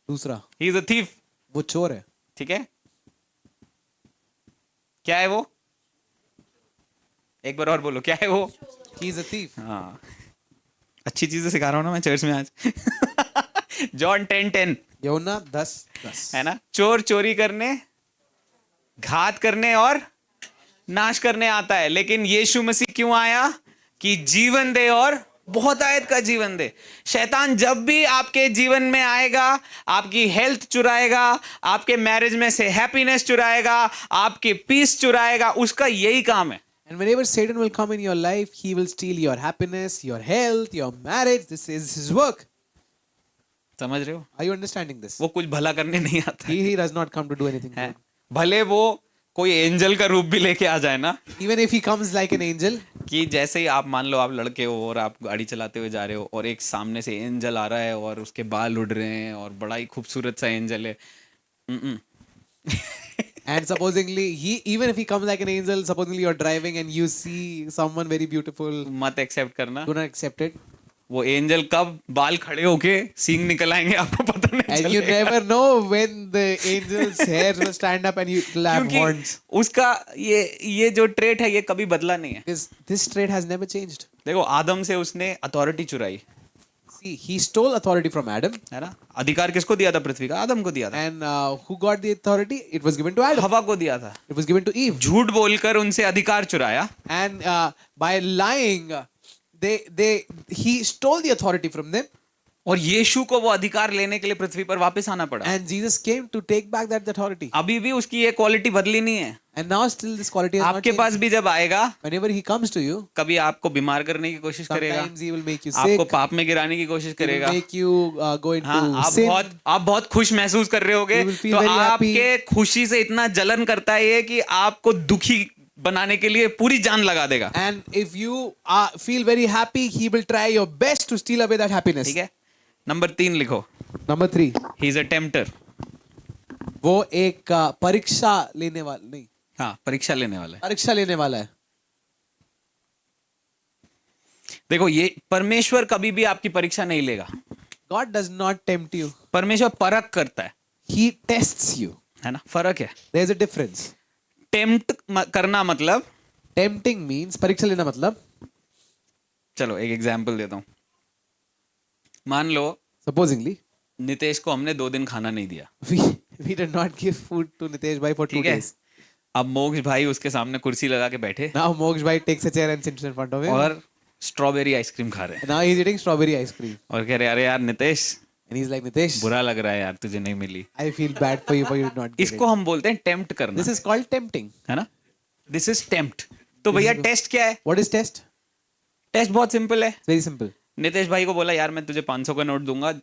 B: दूसरा,
A: ही इज अ थीफ।
B: वो चोर है.
A: ठीक है, क्या है वो? एक बार और बोलो, क्या है वो?
B: He is a thief.
A: हाँ, अच्छी चीजें सिखा रहा हूँ ना मैं चर्च में आज। जॉन 10:10
B: यौना 10:10.
A: है ना, चोर चोरी करने, घात करने और नाश करने आता है, लेकिन यीशु मसीह क्यों आया? कि जीवन दे और बहुत आयत का जीवन दे। शैतान जब भी आपके जीवन में आएगा, आपकी हेल्थ चुराएगा, आपके मैरिज में से हैप्पीनेस चुराएगा, आपके पीस चुराएगा, उसका यही काम है।
B: And whenever Satan will come in your life, he will steal your happiness, your health, your marriage. This is his work.
A: समझ रहे हो?
B: Are you understanding this?
A: वो कुछ भला करने नहीं आता
B: He does not come to do anything
A: है,
B: good.
A: भले वो कोई एंजल का रूप भी लेके आ जाए ना,
B: Even if he comes like an angel,
A: कि जैसे ही आप मान लो आप लड़के हो और आप गाड़ी चलाते हुए जा रहे हो और एक सामने से एंजल आ रहा है और उसके बाल उड़ रहे हैं और बड़ा ही खूबसूरत सा एंजल है,
B: and supposingly even if he comes like an angel, supposingly you're driving and you see someone very beautiful,
A: मत एक्सेप्ट करना।
B: do not accept it.
A: वो एंजल कब बाल खड़े होके सींग निकल आएंगे आपको पता नहीं
B: And you
A: चलेगा।
B: never know when the angel's hairs will stand up and you will have horns.
A: क्योंकि उसका ये जो ट्रेट है ये कभी बदला नहीं है।
B: This trait has never changed.
A: देखो, आदम से उसने अथॉरिटी चुराई,
B: See, he stole authority from Adam,
A: है ना। अधिकार किसको दिया था? पृथ्वी का आदम को दिया था।
B: and who got the authority? It was given to Adam.
A: हवा को दिया था।
B: It was given to Eve.
A: झूठ बोलकर उनसे अधिकार चुराया,
B: And by lying, he stole the authority from them.
A: और यीशु को वो अधिकार लेने के लिए पृथ्वी पर वापस आना पड़ा।
B: And Jesus came to take back that authority.
A: अभी भी उसकी ये क्वालिटी बदली नहीं है।
B: And now still this quality has not
A: आपके
B: changed.
A: पास भी जब आएगा,
B: Whenever he comes to you,
A: कभी आपको बीमार करने की कोशिश करेगा,
B: sometimes he will make you
A: आपको
B: sick.
A: पाप में गिराने की कोशिश
B: He will
A: करेगा।
B: make you go into
A: हाँ,
B: sin.
A: आप बहुत खुश महसूस कर रहे होगे,
B: You will feel
A: तो
B: very happy.
A: आपके खुशी से इतना जलन करता है ये कि आपको दुखी बनाने के लिए पूरी जान लगा देगा।
B: And if you feel very happy, he will try your best to steal away that happiness.
A: ठीक है, नंबर 3 लिखो,
B: Number 3,
A: he is a tempter.
B: वो एक परीक्षा लेने वाला नहीं,
A: हाँ, परीक्षा लेने वाला है।
B: परीक्षा लेने वाला है.
A: देखो, ये परमेश्वर कभी भी आपकी परीक्षा नहीं लेगा।
B: God does not tempt you.
A: परमेश्वर परख करता है,
B: He tests you.
A: है ना, फर्क है।
B: There's a difference.
A: टेम्प्ट करना मतलब,
B: Tempting means परीक्षा लेना मतलब,
A: चलो एक एग्जांपल देता हूँ। मान लो
B: supposingly,
A: नितेश को हमने 2 दिन खाना नहीं दिया,
B: we did not give food to Nitesh bhai for 2
A: ठीक है।
B: days.
A: अब मोक्ष भाई उसके सामने कुर्सी लगा के बैठे
B: Now Moksha bhai takes a chair and sits in front of him.
A: और स्ट्रॉबेरी आइसक्रीम खा रहे हैं
B: Now he's eating strawberry ice cream.
A: और कह रहे अरे यार Nitesh,
B: And he's like, Nitesh,
A: बुरा लग रहा है यार तुझे नहीं मिली।
B: I feel bad for you not getting
A: इसको
B: it.
A: हम बोलते हैं टेम्प्ट करना,
B: This is called tempting.
A: है ना। This is tempt. तो भैया टेस्ट क्या है?
B: What is test?
A: टेस्ट बहुत सिंपल है।
B: Very simple.
A: नितेश भाई को बोला यार मैं तुझे 500 का नोट दूंगा,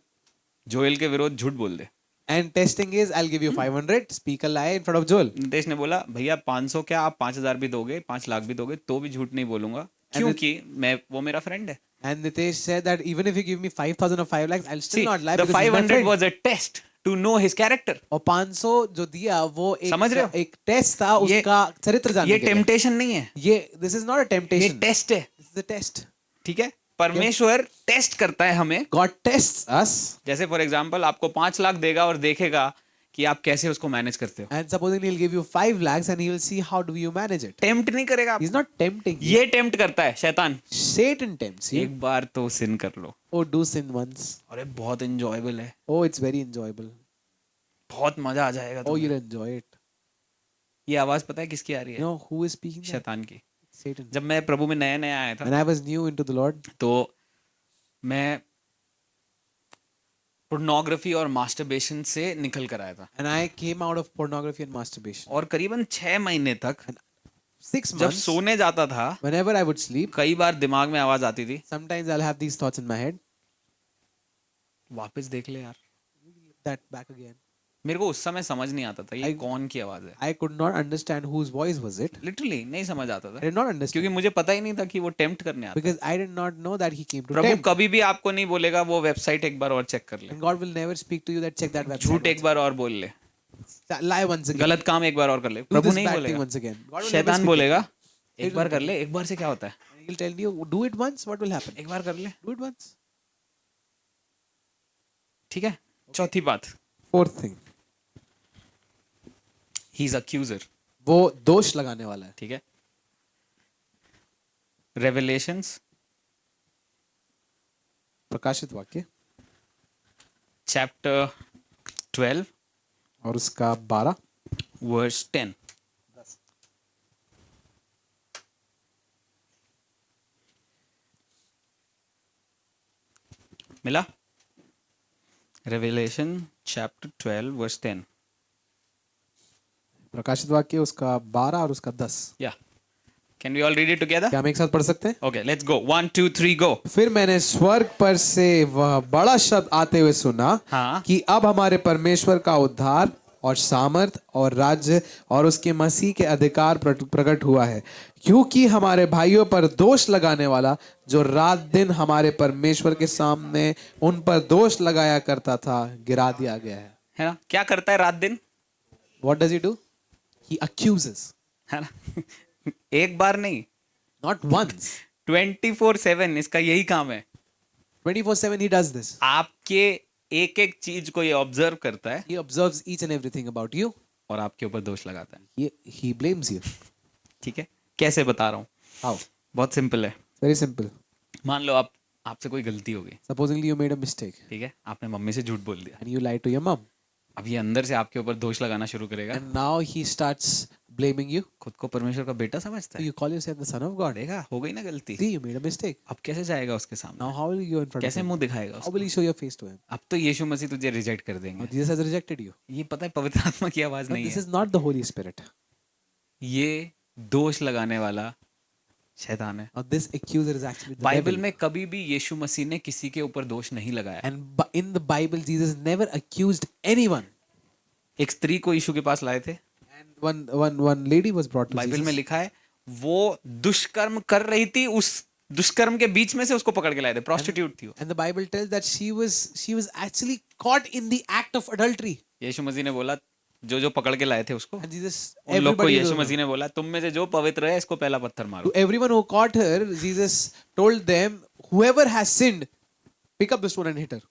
A: जोएल के विरोध झूठ बोल दे।
B: And testing is, I'll give you 500, speak a lie in front of Joel.
A: Nitesh ने बोला भैया 500 क्या, आप 5000 भी दोगे, 5 लाख भी दोगे तो भी झूठ नहीं बोलूंगा, क्योंकि वो मेरा फ्रेंड है।
B: And Nitesh said that even if you give me 5,000 or 5 lakhs, I'll still
A: See,
B: not lie
A: the
B: because he's my
A: 500
B: friend.
A: was a test to know his character।
B: और 500 जो दिया वो
A: समझ रहे हो?
B: एक टेस्ट था
A: ये-
B: उसका चरित्र जानने
A: ये
B: के लिए.
A: टेम्पटेशन नहीं है,
B: ये this is not a
A: ये
B: temptation.
A: टेस्ट है।
B: This is a test.
A: ठीक है, परमेश्वर टेस्ट करता है हमें।
B: God tests us,
A: जैसे फॉर एग्जाम्पल आपको 5 लाख देगा और देखेगा कि आप कैसे उसको मैनेज करते हो।
B: and supposing he'll give you 5 lakhs and he will see how do you manage it.
A: Tempt नहीं करेगा आपको।
B: He's not tempting you.
A: ये टेम्प्ट करता है शैतान।
B: Satan tempts you.
A: एक बार तो सिन कर लो,
B: Oh, do sin once.
A: अरे बहुत एंजॉयबल है,
B: Oh, it's very enjoyable.
A: बहुत मजा आ जाएगा
B: Oh,
A: तुम्हें।
B: you'll enjoy it.
A: ये आवाज पता है किसकी आ रही
B: You
A: है?
B: know who is speaking that?
A: शैतान की।
B: Satan.
A: जब मैं प्रभु में नया नया आया था
B: When I was new into the Lord,
A: तो मैं पोर्नोग्राफी और मास्टरबेशन से निकल कर आया था,
B: and I came out of pornography and masturbation.
A: और करीबन 6 महीने तक
B: 6
A: जब
B: months,
A: सोने जाता था
B: whenever I would sleep,
A: कई बार दिमाग में आवाज आती थी,
B: sometimes I'll have these thoughts in my head.
A: वापस देख ले यार।
B: That back again.
A: मेरे को उस समय समझ नहीं आता था ये
B: I-
A: कौन की आवाज है,
B: I could not understand whose voice was it.
A: Literally नहीं समझ आता था,
B: I did not understand
A: क्योंकि मुझे पता ही नहीं था कि वो टेम्प्ट करने आता है।
B: because I did not know that he came to
A: Prabhu
B: tempt.
A: कभी भी आपको नहीं बोलेगा वो वेबसाइट एक बार और चेक कर ले,
B: And God will never speak to you that check that website.
A: झूठ एक बार और बोल ले,
B: once. Lie once again.
A: गलत काम एक बार और कर ले,
B: Do
A: प्रभु
B: this
A: नहीं
B: bad thing
A: बोलेगा।
B: once again. God will never
A: शैतान
B: speak
A: बोलेगा
B: to you.
A: एक बार कर ले, एक बार से क्या होता है,
B: And he'll tell you, do it once, what will happen?
A: एक बार कर ले,
B: Do it once.
A: ठीक है, चौथी बात,
B: Fourth thing,
A: he is accuser.
B: वो दोष लगाने वाला है।
A: ठीक है, रेवलेशंस
B: प्रकाशित वाक्य
A: चैप्टर 12
B: और उसका 12
A: वर्स 10। मिला? Revelation chapter 12 verse 10।
B: प्रकाशित वाक्य उसका 12 और उसका 10।
A: या can we all read it together?
B: क्या हम एक साथ पढ़ सकते हैं?
A: Okay, let's go, 1 2 3 go.
B: फिर मैंने स्वर्ग पर से वह बड़ा शब्द आते हुए सुना
A: हाँ।
B: कि अब हमारे परमेश्वर का उद्धार और सामर्थ और राज्य और उसके मसीह के अधिकार प्रकट हुआ है, क्योंकि हमारे भाइयों पर दोष लगाने वाला जो रात दिन हमारे परमेश्वर के सामने उन पर दोष लगाया करता था, गिरा दिया गया
A: है ना? क्या करता है रात दिन?
B: What does he do? He accuses.
A: है ना? एक बार नहीं,
B: Not once.
A: 24/7 इसका यही काम है।
B: 24/7 he does this.
A: आपके एक एक चीज को ये ऑब्जर्व करता है
B: He observes each and everything about you.
A: और आपके ऊपर दोष लगाता है।
B: He blames you.
A: ठीक है, कैसे बता रहा हूँ?
B: How?
A: बहुत सिंपल है।
B: Very simple.
A: मान लो आपसे कोई गलती हो गई,
B: Supposingly you made a mistake
A: ठीक है, आपने मम्मी से झूठ बोल दिया,
B: and you lied to your mom.
A: अब ये अंदर से आपके ऊपर दोष लगाना शुरू करेगा।
B: And now he starts blaming you.
A: खुद को परमेश्वर का बेटा समझता है।
B: You call yourself the son of God.
A: देखा, हो गई ना गलती।
B: See, you made a mistake.
A: अब कैसे जाएगा उसके सामने?
B: Now how will you go in front of
A: कैसे
B: him?
A: मुंह दिखाएगा
B: How
A: उसको?
B: will you show your face to him?
A: अब तो यीशु मसीह तुझे रिजेक्ट कर
B: Now
A: देंगे।
B: Jesus has rejected you.
A: ये पता है पवित्र आत्मा की आवाज
B: But
A: नहीं
B: this
A: है,
B: is not the Holy Spirit.
A: ये दोष लगाने वाला शैतान है।
B: Now this accuser is actually the
A: Bible
B: devil.
A: में कभी भी यीशु मसीह ने किसी के ऊपर दोष नहीं लगाया।
B: And in the Bible, Jesus never accused anyone.
A: एक स्त्री को यीशु के पास लाए थे,
B: And one lady was brought to
A: Bible में
B: Jesus.
A: लिखा है वो दुष्कर्म कर रही थी, उस दुष्कर्म के बीच में से उसको पकड़ के लाए थे, प्रोस्टिट्यूट थी वो।
B: And the Bible tells that she was actually caught in the act of adultery.
A: यीशु मसीह ने बोला जो जो पकड़ के लाए थे उसको,
B: And Jesus,
A: उन लोग को
B: everybody,
A: यीशु मसीह ने बोला तुम में से जो पवित्र है इसको पहला पत्थर मारो।
B: to everyone who caught her, Jesus told them, whoever has sinned, pick up the stone and hit her.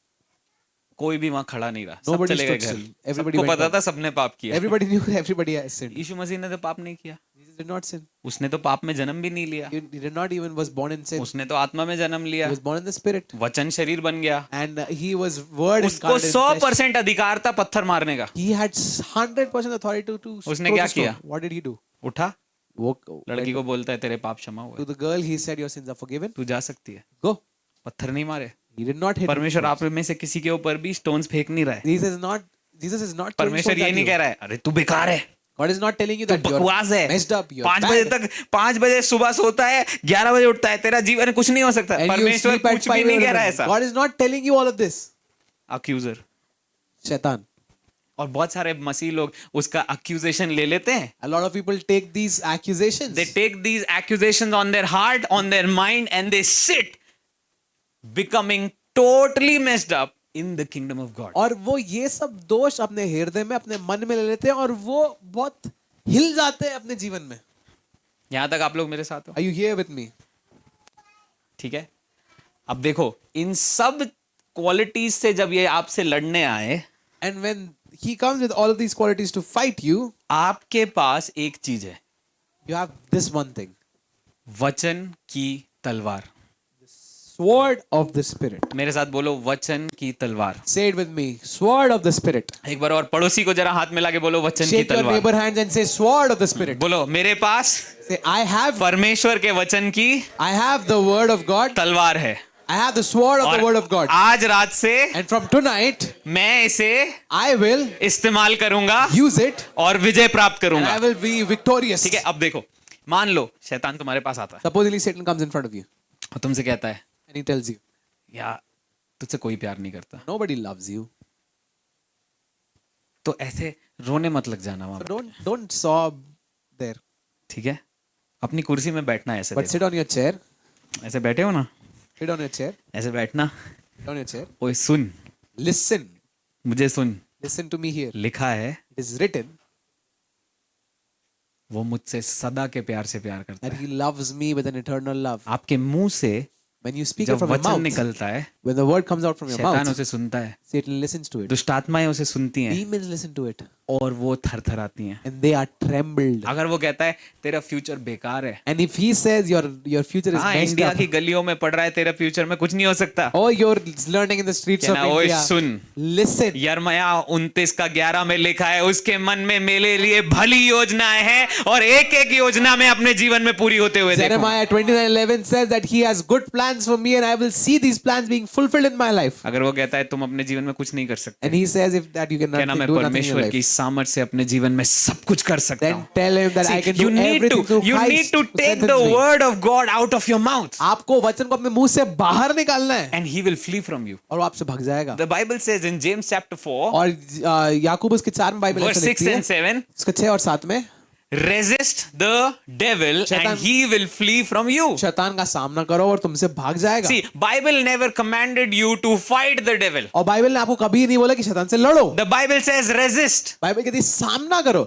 A: कोई भी वहां खड़ा नहीं रहा, सब
B: Nobody
A: चले गए
B: stood
A: घर।
B: still. Everybody
A: सबको
B: went
A: पता
B: out.
A: था सबने पाप किया।
B: Everybody knew everybody has sinned.
A: यीशु मसीह ने तो पाप नहीं किया,
B: Jesus did not sin.
A: उसने तो पाप में जन्म भी नहीं लिया,
B: He did not even was born in sin.
A: उसने तो आत्मा में जन्म
B: He
A: लिया,
B: was born in the spirit.
A: वचन शरीर बन गया,
B: And he was word
A: उसको
B: incarnate in flesh.
A: 100% अधिकार था पत्थर मारने का।
B: He had 100% authority to
A: उसने
B: throw
A: क्या
B: the stone.
A: किया?
B: What did he do?
A: उठा, लड़की
B: Went
A: को बोलता है तेरे पाप क्षमा हुए,
B: to the girl, he said, your sins are forgiven.
A: तू जा सकती है।
B: Go.
A: पत्थर नहीं मारे।
B: He did not hit him.
A: परमेश्वर आप में से किसी के ऊपर भी स्टोन्स फेंक नहीं रहा है।
B: Jesus is not throwing
A: परमेश्वर
B: stones
A: ये
B: at
A: नहीं
B: you.
A: कह रहा है अरे तू बेकार है,
B: God is not telling you
A: तू
B: that you're
A: बकवास है,
B: messed up, you're
A: 5 बजे
B: bad.
A: तक 5 बजे सुबह सोता है, 11 बजे उठता है, तेरा जीवन कुछ नहीं हो सकता।
B: And you
A: परमेश्वर
B: sleep at
A: कुछ भी
B: 5
A: नहीं कह रहा है
B: a.m.
A: ऐसा।
B: God is not telling you all of this.
A: Accuser.
B: Shaitan.
A: और बहुत सारे मसीह लोग उसका अक्यूजेशन ले लेते हैं।
B: A lot of people take these accusations.
A: They take these accusations on their heart, on their mind, and they sit becoming totally messed up in the kingdom of God.
B: और वो ये सब दोष अपने हृदय में, अपने मन में ले लेते हैं और वो बहुत हिल जाते हैं अपने जीवन में.
A: यहां तक आप लोग मेरे साथ हो?
B: Are you here with me?
A: ठीक है, अब देखो इन सब क्वालिटीज से जब ये आपसे लड़ने आए,
B: And when he comes with all of these qualities to fight you,
A: आपके पास एक चीज है,
B: you have this one thing.
A: वचन की तलवार।
B: Sword of the Spirit.
A: मेरे साथ बोलो वचन की तलवार।
B: Say it with me. Sword of the Spirit.
A: एक बार और पड़ोसी को जरा हाथ मिला के बोलो वचन की
B: Shake your
A: तलवार।
B: neighbor hands and say sword of the Spirit.
A: बोलो मेरे पास
B: Say,
A: परमेश्वर के वचन की
B: I have the word of God.
A: तलवार है
B: I have the sword of the word of God.
A: आज रात से
B: And from tonight,
A: मैं इसे
B: I will
A: इस्तेमाल करूंगा
B: use it
A: और विजय प्राप्त
B: and
A: करूंगा।
B: I will be victorious.
A: ठीक है, अब देखो मान लो शैतान तुम्हारे पास आता है
B: Supposedly Satan comes in front of you
A: और तुमसे कहता है
B: and he tells you,
A: यार तुझसे कोई प्यार नहीं करता,
B: nobody loves you.
A: तो ऐसे रोने मत लग जाना वहां
B: So
A: पर।
B: don't sob there.
A: ठीक है, अपनी कुर्सी में बैठना है ऐसे
B: But sit on your chair.
A: देखो। ऐसे बैठे हो ना,
B: Sit on your chair.
A: ऐसे बैठना,
B: Sit on your chair.
A: ओए सुन,
B: Listen.
A: मुझे सुन,
B: Listen to me here.
A: लिखा है
B: It is written
A: वो मुझसे सदा के प्यार से प्यार करता
B: that
A: है।
B: he loves me with an eternal love.
A: आपके मुंह से
B: When you speak it
A: जब
B: from your
A: वचन
B: mouth,
A: निकलता है,
B: when the word comes out from your
A: शैतान
B: mouth,
A: उसे सुनता है,
B: Satan listens to it.
A: दुष्ट आत्माएं उसे सुनती हैं
B: Demons listen to it,
A: और वो थरथराती हैं.
B: and they are trembled.
A: अगर वो कहता है तेरा फ्यूचर बेकार है,
B: And if he says your future is
A: हाँ
B: messed
A: इंडिया
B: up,
A: की गलियों में पड़ रहा है, तेरा फ्यूचर में कुछ नहीं हो सकता.
B: or you're learning in the streets of
A: कहना, ओए
B: India,
A: सुन,
B: listen.
A: यिर्मयाह 29:11 में लिखा है, उसके मन में मेरे लिए भली योजनाएं हैं और एक एक योजना में अपने जीवन में पूरी होते हुए देखूं.
B: Jeremiah 29:11 says that he has good plans for me and I will see these plans being fulfilled in my life.
A: अगर वो कहता है तुम अपने जीवन में कुछ नहीं कर सकते,
B: And he says if that you cannot
A: कहना मैं
B: do nothing in your
A: परमेश्वर की
B: life,
A: सामर्थ्य से अपने जीवन में सब कुछ कर सकता
B: then
A: हूं.
B: tell him that I can do everything through
A: you need
B: Christ
A: to
B: who
A: take the
B: strengthens me.
A: word of God out of your mouth
B: आपको वचन को अपने मुंह से बाहर निकालना है
A: and he will flee from you.
B: और वो आपसे भाग जाएगा.
A: The Bible says in James chapter 4
B: और याकूब उसके 4 में बाइबल
A: verse
B: ऐसा
A: 6
B: लिखती है,
A: and 7,
B: उसके 6 और 7 में,
A: resist the devil and
B: शैतान-
A: he will flee from you.
B: शैतान का सामना करो और तुमसे भाग जाएगा.
A: See, Bible never commanded you to fight the devil.
B: और बाइबल ने आपको कभी नहीं बोला कि शैतान से लड़ो.
A: The Bible says resist.
B: Bible कहती है सामना करो.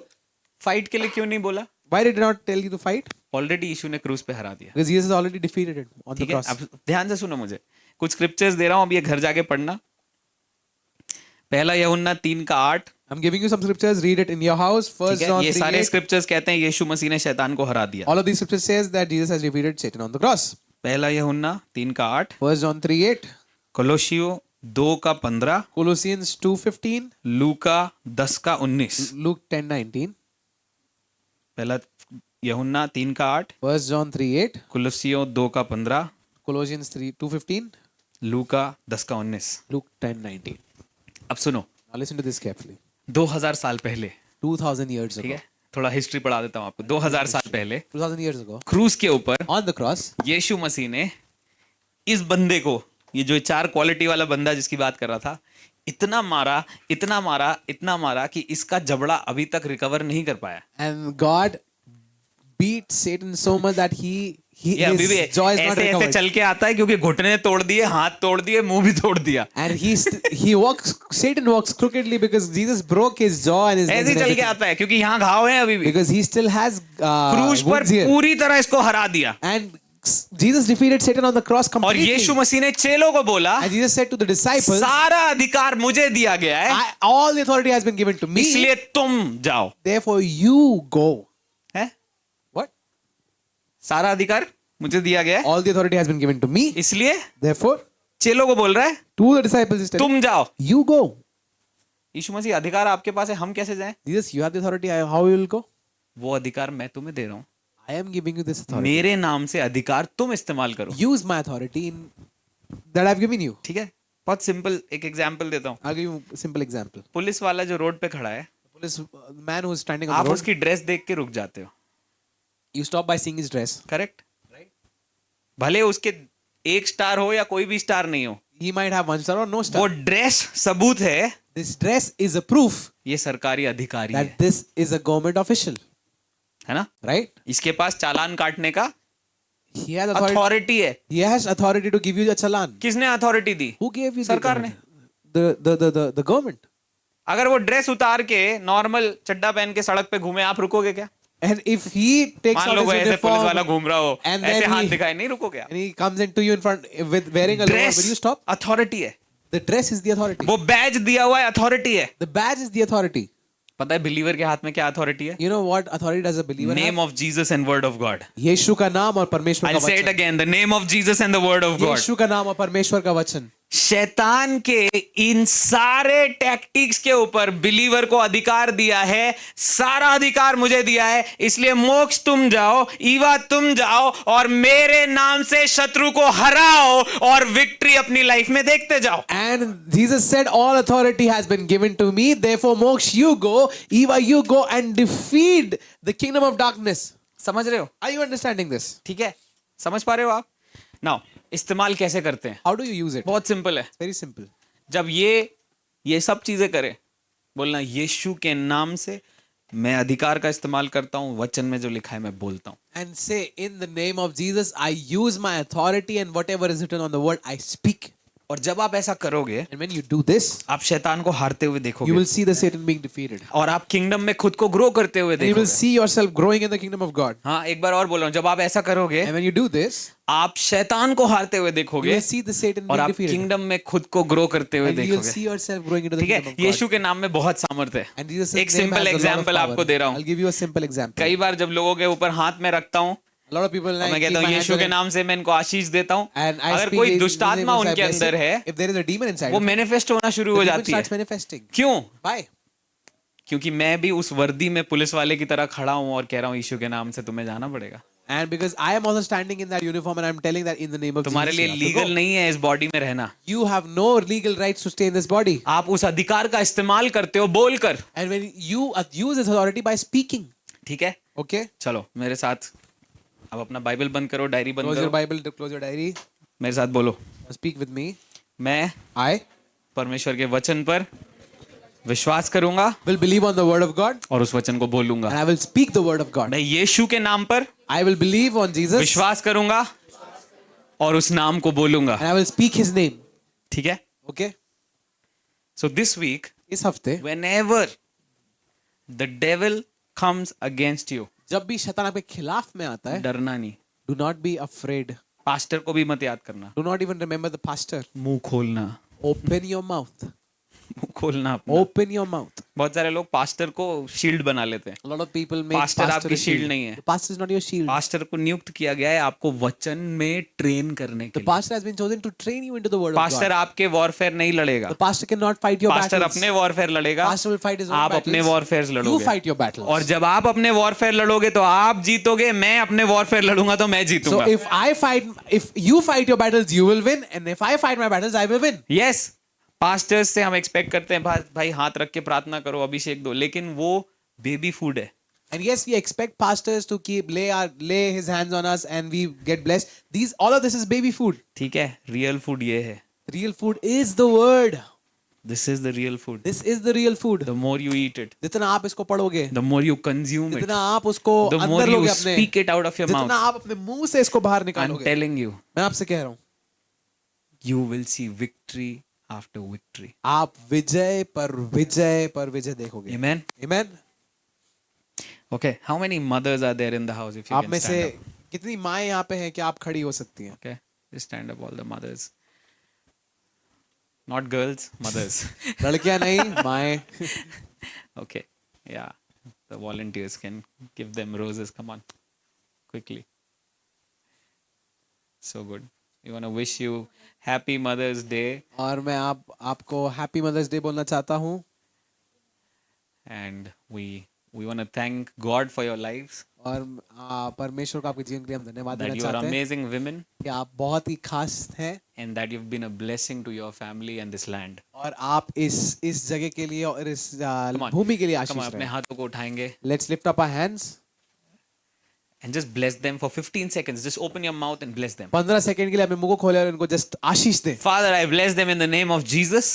A: फाइट के लिए क्यों नहीं बोला?
B: Why did it not tell you to fight?
A: Already यीशु ने क्रूस पे हरा दिया.
B: Because Jesus has already defeated it on the
A: ठीक है,
B: cross.
A: अब ध्यान से सुनो, मुझे कुछ स्क्रिप्चर्स दे रहा हूं, अब ये घर जाके पढ़ना. पहला यूहन्ना 3:8.
B: I'm giving you some scriptures. Read it in your house.
A: ठीक
B: First
A: है,
B: John
A: ये सारे
B: 3:8.
A: स्क्रिप्चर्स कहते हैं यीशु मसीह ने शैतान को हरा दिया.
B: All of these scriptures says that Jesus has defeated Satan on the cross.
A: पहला यूहन्ना 3:8,
B: First John 3:8.
A: कोलोसियो 2:15,
B: Colossians 2:15.
A: लूका 10:19.
B: Luke 10:19.
A: पहला यूहन्ना 3:8,
B: First John 3:8.
A: कोलोसियो 2:15,
B: Colossians 2:15.
A: लूका 10:19.
B: Luke 10:19.
A: अब सुनो,
B: Now listen to this carefully.
A: 2000 साल पहले,
B: 2000 years
A: ठीक
B: ago.
A: है, थोड़ा हिस्ट्री पढ़ा देता हूं आपको. 2000 साल पहले
B: 2000 years ago.
A: क्रूस के ऊपर
B: On the cross,
A: यीशु मसीह ने इस बंदे को, ये जो 4 क्वालिटी वाला बंदा जिसकी बात कर रहा था, इतना मारा, इतना मारा, इतना मारा कि इसका जबड़ा अभी तक रिकवर नहीं कर पाया.
B: and God beat Satan so much that
A: ये अभी भी
B: his jaw is not
A: ऐसे ऐसे
B: recovered.
A: चल के आता है क्योंकि घुटने तोड़ दिए, हाथ तोड़ दिए, मुंह भी तोड़ दिया.
B: And he walks, Satan walks crookedly because Jesus broke his jaw and his legs
A: ऐसे
B: and
A: चल के
B: everything.
A: आता है क्योंकि यहाँ घाव है अभी भी.
B: Because he still has
A: क्रूस पर
B: wounds here.
A: पूरी तरह इसको हरा दिया.
B: And Jesus defeated Satan on the cross
A: और
B: completely.
A: यीशु मसीह ने चेलों को बोला,
B: And Jesus said to the disciples,
A: सारा अधिकार मुझे दिया गया है,
B: all the authority has been given to me.
A: इसलिए तुम जाओ.
B: Therefore you go.
A: है,
B: What?
A: सारा अधिकार मुझे दिया गया है,
B: All the authority has been given to me.
A: इसलिए
B: Therefore,
A: चेलों को बोल रहा है
B: to the disciples is telling,
A: तुम जाओ.
B: you go.
A: यीशु मसीह, अधिकार आपके पास है, हम कैसे जाएं?
B: Jesus, you have the authority. How you will go?
A: वो अधिकार मैं तुम्हें दे रहा हूं.
B: I am giving you this authority.
A: मेरे नाम से अधिकार तुम इस्तेमाल करो.
B: Use my authority in that I've given you.
A: ठीक है, बहुत सिंपल एक एग्जांपल देता हूं.
B: I'll give you a simple example.
A: Police वाला जो रोड पे खड़ा है,
B: Police man who is standing on
A: आप
B: the road.
A: उसकी ड्रेस देख के रुक जाते हो.
B: You stop by seeing his dress.
A: Correct? भले उसके 1 स्टार हो या कोई भी स्टार नहीं हो,
B: He might have 1 star or no
A: वो
B: star.
A: ड्रेस सबूत है
B: This dress is a proof
A: ये सरकारी अधिकारी है.
B: that this is a government official,
A: है ना?
B: right?
A: इसके पास चालान काटने का
B: He has authority.
A: अथॉरिटी है.
B: He has authority to give you the challan.
A: किसने authority the?
B: Who gave you
A: सरकार ने.
B: the government?
A: अगर वो ड्रेस उतार के नॉर्मल चड्डा पहन के सड़क पे घूमे, आप रुकोगे क्या?
B: And if he takes
A: मान
B: out
A: लो
B: his
A: वो ऐसे पुलिस वाला
B: uniform
A: घूम रहा हो,
B: and
A: ऐसे
B: then
A: हाथ
B: he-
A: दिखाए, नहीं रुकोगे आप?
B: and he comes into you in front with wearing a logo,
A: dress
B: will you stop?
A: Authority है.
B: The dress is the authority.
A: वो बैज दिया हुआ है, अथॉरिटी है.
B: The badge is the authority.
A: पता है बिलीवर के हाथ में क्या अथॉरिटी है?
B: You know what authority does a believer
A: name
B: have?
A: Of Jesus and word of God.
B: यीशु का नाम और परमेश्वर
A: I'll
B: का
A: say it
B: वचन.
A: again, the name of Jesus and the word of God.
B: यीशु का नाम और परमेश्वर का वचन.
A: शैतान के इन सारे टैक्टिक्स के ऊपर बिलीवर को अधिकार दिया है. सारा अधिकार मुझे दिया है, इसलिए मोक्ष तुम जाओ, ईवा तुम जाओ और मेरे नाम से शत्रु को हराओ और विक्ट्री अपनी लाइफ में देखते जाओ.
B: And Jesus said, all authority has been given to me. Therefore, Moksha, you go. Eva, you go and defeat the kingdom of darkness.
A: समझ रहे हो?
B: Are you understanding this?
A: ठीक है, समझ पा रहे हो आप? नाउ इस्तेमाल कैसे करते हैं?
B: How do you use it?
A: बहुत सिंपल है.
B: Very simple.
A: जब ये सब चीजें करे, बोलना यीशु के नाम से मैं अधिकार का इस्तेमाल करता हूं, वचन में जो लिखा है मैं बोलता हूं.
B: And say, in the name of Jesus, I use my authority and whatever is written on the word, I speak.
A: और जब आप ऐसा करोगे
B: And when you do this,
A: आप शैतान को हारते हुए
B: you
A: देखोगे
B: will see the Satan being defeated.
A: और आप किंगडम में खुद को ग्रो करते हुए
B: And you will
A: देखोगे।
B: see yourself growing in the kingdom of God.
A: हाँ, एक बार और बोल रहा हूँ, जब आप ऐसा करोगे
B: And when you do this,
A: आप शैतान को हारते हुए
B: you
A: देखोगे
B: will see the Satan
A: और
B: being
A: आप
B: defeated.
A: किंगडम में खुद को ग्रो करते हुए
B: And you will
A: देखोगे।
B: see yourself growing into the
A: ठीक है,
B: kingdom of God.
A: यीशु के नाम में बहुत सामर्थ्य है।
B: And Jesus'
A: एक
B: name
A: simple
B: has a lot of
A: example
B: power.
A: आपको दे रहा हूँ।
B: I'll give you a simple example.
A: कई बार जब लोगों के ऊपर हाथ में रखता हूँ
B: A lot of people
A: और
B: like
A: मैं
B: keep
A: कहता हूँ
B: my hands
A: यीशु
B: on
A: के
B: it,
A: नाम से मैं इनको आशीष देता हूँ,
B: and I
A: अगर
B: speak
A: कोई
B: in Jesus'
A: दुष्टात्मा
B: name as I
A: उनके
B: bless
A: अंदर
B: it.
A: है
B: If there is a demon inside,
A: वो
B: of it,
A: मैनिफेस्ट होना शुरू
B: the
A: हो
B: demon
A: जाती है।
B: starts manifesting.
A: क्यों?
B: Why?
A: क्योंकि मैं भी उस वर्दी में पुलिस वाले की तरह खड़ा हूँ और कह रहा हूँ यीशु के नाम से तुम्हें जाना पड़ेगा।
B: And because I am also standing in that uniform and I'm telling that in the name of
A: तुम्हारे
B: Jesus,
A: लिए
B: you have to
A: legal
B: go.
A: नहीं है इस बॉडी में रहना।
B: You have no legal rights to stay in this body.
A: आप उस अधिकार का इस्तेमाल करते हो बोलकर।
B: And when you use this authority by speaking,
A: ठीक है,
B: okay?
A: चलो मेरे साथ अब अपना बाइबल बंद करो, डायरी बंद
B: Close your
A: करो,
B: Bible, close your diary.
A: मेरे साथ बोलो,
B: Speak with me.
A: मैं
B: I
A: परमेश्वर के वचन पर विश्वास करूंगा
B: will believe on the word of God
A: और उस वचन को बोलूंगा।
B: and I will speak the word of God.
A: मैं यीशु के नाम पर
B: I will believe on Jesus
A: विश्वास करूंगा और उस नाम को बोलूंगा।
B: and I will speak his name.
A: ठीक है,
B: Okay?
A: सो दिस वीक
B: इस हफ्ते
A: whenever the devil comes against you,
B: जब भी शैतान आपके खिलाफ में आता है,
A: डरना नहीं।
B: do not be afraid.
A: Pastor को भी मत याद करना,
B: Do not even remember the pastor.
A: मुंह खोलना,
B: Open your mouth.
A: मुंह खोलना अपना।
B: Open your mouth.
A: बहुत सारे लोग पास्टर को शील्ड बना लेते हैं।
B: A lot of people make
A: Pastor
B: pastor
A: आपकी
B: a shield.
A: shield नहीं है।
B: The pastor is not your shield.
A: Pastor को नियुक्त किया गया है आपको वचन में ट्रेन करने के
B: The
A: लिए।
B: pastor has been chosen to train you into the word of
A: pastor
B: God.
A: आपके वॉरफेयर नहीं लड़ेगा,
B: The pastor cannot fight your
A: pastor
B: battles.
A: अपने वॉरफेयर लड़ेगा,
B: Pastor will fight his own
A: आप अपने
B: battles.
A: Warfare
B: You
A: लड़ोगे।
B: fight your battles.
A: और जब आप अपने वॉरफेयर लड़ोगे तो आप जीतोगे, मैं अपने वॉरफेयर लड़ूंगा तो मैं
B: So
A: जीतूंगा।
B: if you fight your battles, you will win, and if I fight my battles, I will win.
A: Yes, pastors से हम एक्सपेक्ट करते हैं भाई हाथ रख के प्रार्थना करो, अभिषेक दो, लेकिन वो बेबी फूड है।
B: And yes, we expect pastors to lay his hands on us and we get blessed. All of this is baby food.
A: ठीक है, रियल फूड ये है।
B: Real food is the word.
A: This is the real food.
B: This is the real food.
A: The more you eat it,
B: जितना आप इसको पढ़ोगे,
A: the more you consume it,
B: जितना आप उसको
A: द
B: अंदर
A: मोर
B: लोगे
A: यू
B: अपने,
A: speak it out of your
B: जितना
A: माउथ,
B: आप अपने मुंह से इसको बाहर
A: आई एम
B: निकालोगे,
A: टेलिंग यू,
B: मैं आपसे कह रहा हूँ,
A: you will see victory after victory.
B: आप विजय पर विजय देखोगे।
A: Amen.
B: Amen.
A: Okay, how many mothers are there in the house? If you
B: आप
A: can
B: में से
A: stand up.
B: कितनी माएं यहाँ पे हैं कि आप खड़ी हो सकती हैं?
A: Okay, just stand up, all the mothers. Not girls, mothers.
B: लड़कियां नहीं, माएं।
A: Okay, yeah. The volunteers can give them roses. Come on, quickly. So good. We want to wish you happy Mother's Day,
B: और मैं आपको happy mother's day बोलना चाहता हूँ,
A: and we want to thank God for your lives.
B: और परमेश्वर को आपके जीवन के लिए हम धन्यवाद
A: That
B: देना
A: you are
B: चाहते हैं
A: amazing women,
B: कि आप बहुत ही खास हैं
A: and that you've been a blessing to your family and this land.
B: और आप इस जगह के लिए और इस
A: Come on.
B: भूमि के लिए
A: Come on,
B: आशीष
A: अपने
B: रहे।
A: हाथों को उठाएंगे
B: Let's lift up our hands.
A: and just bless them for 15 seconds. Just open your mouth and bless them.
B: 15 second के लिए अपने मुंह को खोले और इनको जस्ट आशीष दें।
A: Father, I bless them in the name of Jesus,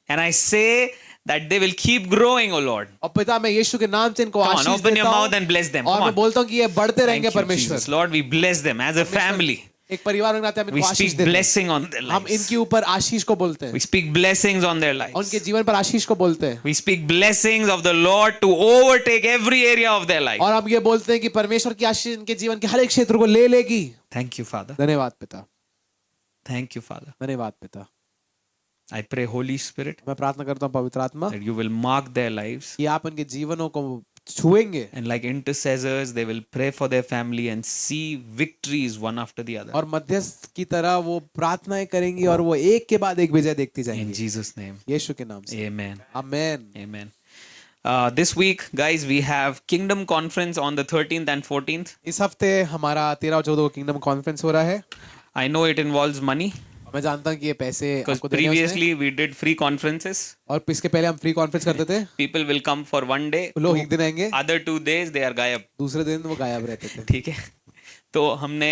A: and I say that they will keep growing, O Lord.
B: और पिता मैं यीशु के नाम से इनको
A: Come on,
B: Ashish
A: open your
B: देता
A: mouth
B: हूँ
A: and bless them.
B: और
A: Come
B: मैं
A: on.
B: बोलता हूँ कि ये बढ़ते
A: Thank
B: रहेंगे
A: you,
B: परमेश्वर।
A: Jesus. Lord, we bless them as a family.
B: एक परिवार में रहते हैं, हम
A: We
B: इनको आशीष
A: speak
B: देते हैं।
A: blessing on their
B: हम
A: lives.
B: इनके ऊपर आशीष को बोलते हैं,
A: We speak blessings on their
B: उनके
A: lives.
B: जीवन पर आशीष को बोलते हैं,
A: We speak blessings of the Lord to overtake every area of their life.
B: और हम ये बोलते हैं कि परमेश्वर की आशीष इनके जीवन के हर एक क्षेत्र को ले लेगी।
A: Thank you, Father.
B: धन्यवाद पिता,
A: Thank you, Father.
B: धन्यवाद पिता।
A: I pray, Holy Spirit,
B: मैं प्रार्थना करता हूँ पवित्र आत्मा
A: that you will mark their lives.
B: कि आप उनके जीवनों को छुएंगे
A: And like intercessors, they will pray for their family and see victories one after the other.
B: और मध्यस्थ की तरह वो प्रार्थनाएं करेंगी और वो एक के बाद एक विजय देखती
A: In
B: जाएंगी
A: Jesus' name.
B: यीशु के नाम से।
A: Amen.
B: Amen.
A: Amen. This week, guys, we have Kingdom Conference on the 13th and 14th.
B: इस हफ्ते हमारा 13 और 14 को किंगडम कॉन्फ्रेंस हो रहा है।
A: I know it involves money
B: मैं जानता हूँ कि ये पैसे
A: because
B: आपको देने हैं उसने।
A: previously we did free conferences.
B: और इसके पहले हम फ्री कॉन्फ्रेंस करते थे,
A: People will come for one day.
B: लोग एक दिन आएंगे,
A: Other 2 days they are गायब.
B: दूसरे दिन वो गायब रहते थे।
A: ठीक है, तो हमने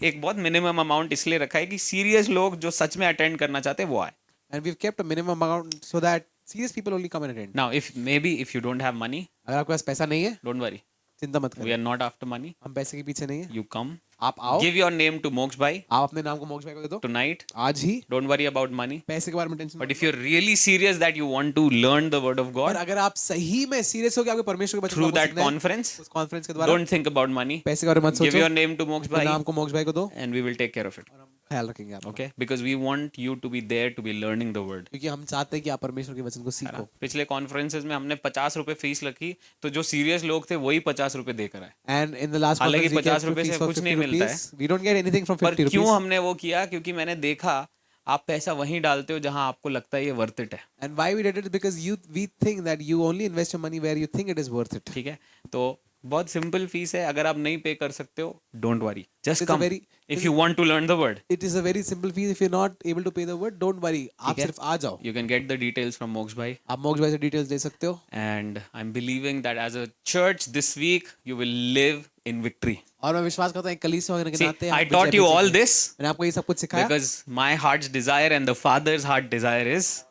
A: एक बहुत मिनिमम अमाउंट इसलिए रखा है कि सीरियस लोग जो सच में अटेंड करना चाहते हैं वो आए.
B: And we've kept a minimum amount so that serious people only come and attend.
A: Now, if you don't have money,
B: अगर आपके पास पैसा नहीं है,
A: don't worry.
B: चिंता मत
A: We
B: करिए,
A: are not after money.
B: हम पैसे के पीछे नहीं है।
A: You come
B: आप आओ,
A: Give your name to Moksha Bhai
B: आप अपने नाम को मोक्ष भाई को दे दो
A: tonight.
B: आज ही.
A: Don't worry about money.
B: पैसे के बारे में tension
A: But if you're really serious that you want to learn the word of
B: पर
A: God
B: अगर आप सही में सीरियस हो कि आपको परमेश्वर के वचन
A: through
B: को
A: that
B: सीखना है,
A: conference,
B: उस कॉन्फ्रेंस के द्वारा
A: don't think about money.
B: पैसे के बारे में मत
A: Give
B: सोचो,
A: your name to Moksha
B: अपने नाम
A: Bhai
B: को मोक्ष भाई को दो
A: and we will take care of it.
B: और हम ख्याल रखेंगे आपका.
A: Okay? Because we want you to be there to be learning the word.
B: क्योंकि हम चाहते हैं कि आप परमेश्वर के वचन को सीखो.
A: पिछले कॉन्फ्रेंसेस में हमने 50 रुपए फीस रखी, तो जो सीरियस लोग थे वही 50 रुपए देकर आए.
B: And in the last
A: हालांकि
B: conference we
A: 50
B: kept
A: रुपए से
B: fees for
A: कुछ नहीं
B: 50
A: मिलता है.
B: rupees. We don't get anything from
A: पर
B: 50
A: क्यों
B: rupees.
A: हमने वो किया? क्योंकि मैंने देखा आप पैसा वहीं डालते हो जहां आपको लगता है ये वर्थ इट है.
B: And why we did it is because we think that you only invest your money where you think it is worth it.
A: ठीक है, तो बहुत सिंपल फीस है. अगर आप नहीं पे कर सकते हो, don't worry, just
B: It's a
A: come
B: very-
A: if you want to learn the word.
B: It is a very simple fee. If you're not able to pay the word, don't worry. आप
A: है?
B: सिर्फ आ जाओ.
A: You can get the details from Moksha Bhai.
B: आप मोक्ष भाई से details दे सकते हो.
A: And I'm believing that as a church this week you will live in victory.
B: और मैं विश्वास करता हूँ कलीसिया होने के
A: See,
B: नाते
A: I
B: हम
A: taught you
B: विजय
A: all
B: पाएंगे.
A: this
B: मैंने आपको ये सब कुछ सिखाया
A: because my heart's desire and the Father's heart desire is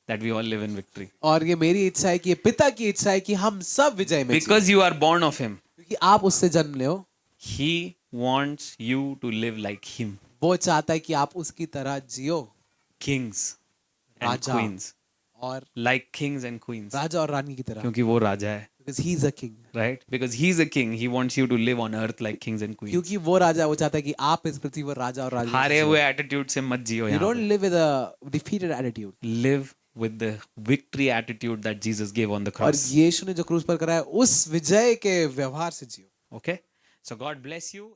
A: that we all live in victory.
B: और ये मेरी इच्छा है कि ये पिता की इच्छा है कि हम सब विजय में जिएं.
A: Because you are born of Him,
B: क्योंकि आप उससे जन्म ले हो.
A: He wants you to live like Him,
B: वो चाहता है कि आप उसकी तरह जियो.
A: kings and
B: Raja.
A: queens,
B: और
A: like kings and queens.
B: राजा और रानी की तरह.
A: क्योंकि वो राजा है,
B: Because he's a king.
A: right? Because He's a king, He wants you to live on earth like kings and queens.
B: क्योंकि वो राजा है, वो चाहता है कि आप इस पृथ्वी पर राजा और रानी
A: हारे हुए एटीट्यूड से मत जियो
B: You
A: यहाँ
B: don't live with a defeated attitude.
A: पे. Live with the victory attitude that Jesus gave on the
B: और
A: cross.
B: यीशु ने जो क्रूस पर कराया उस विजय के व्यवहार से जियो.
A: Okay? So God bless you.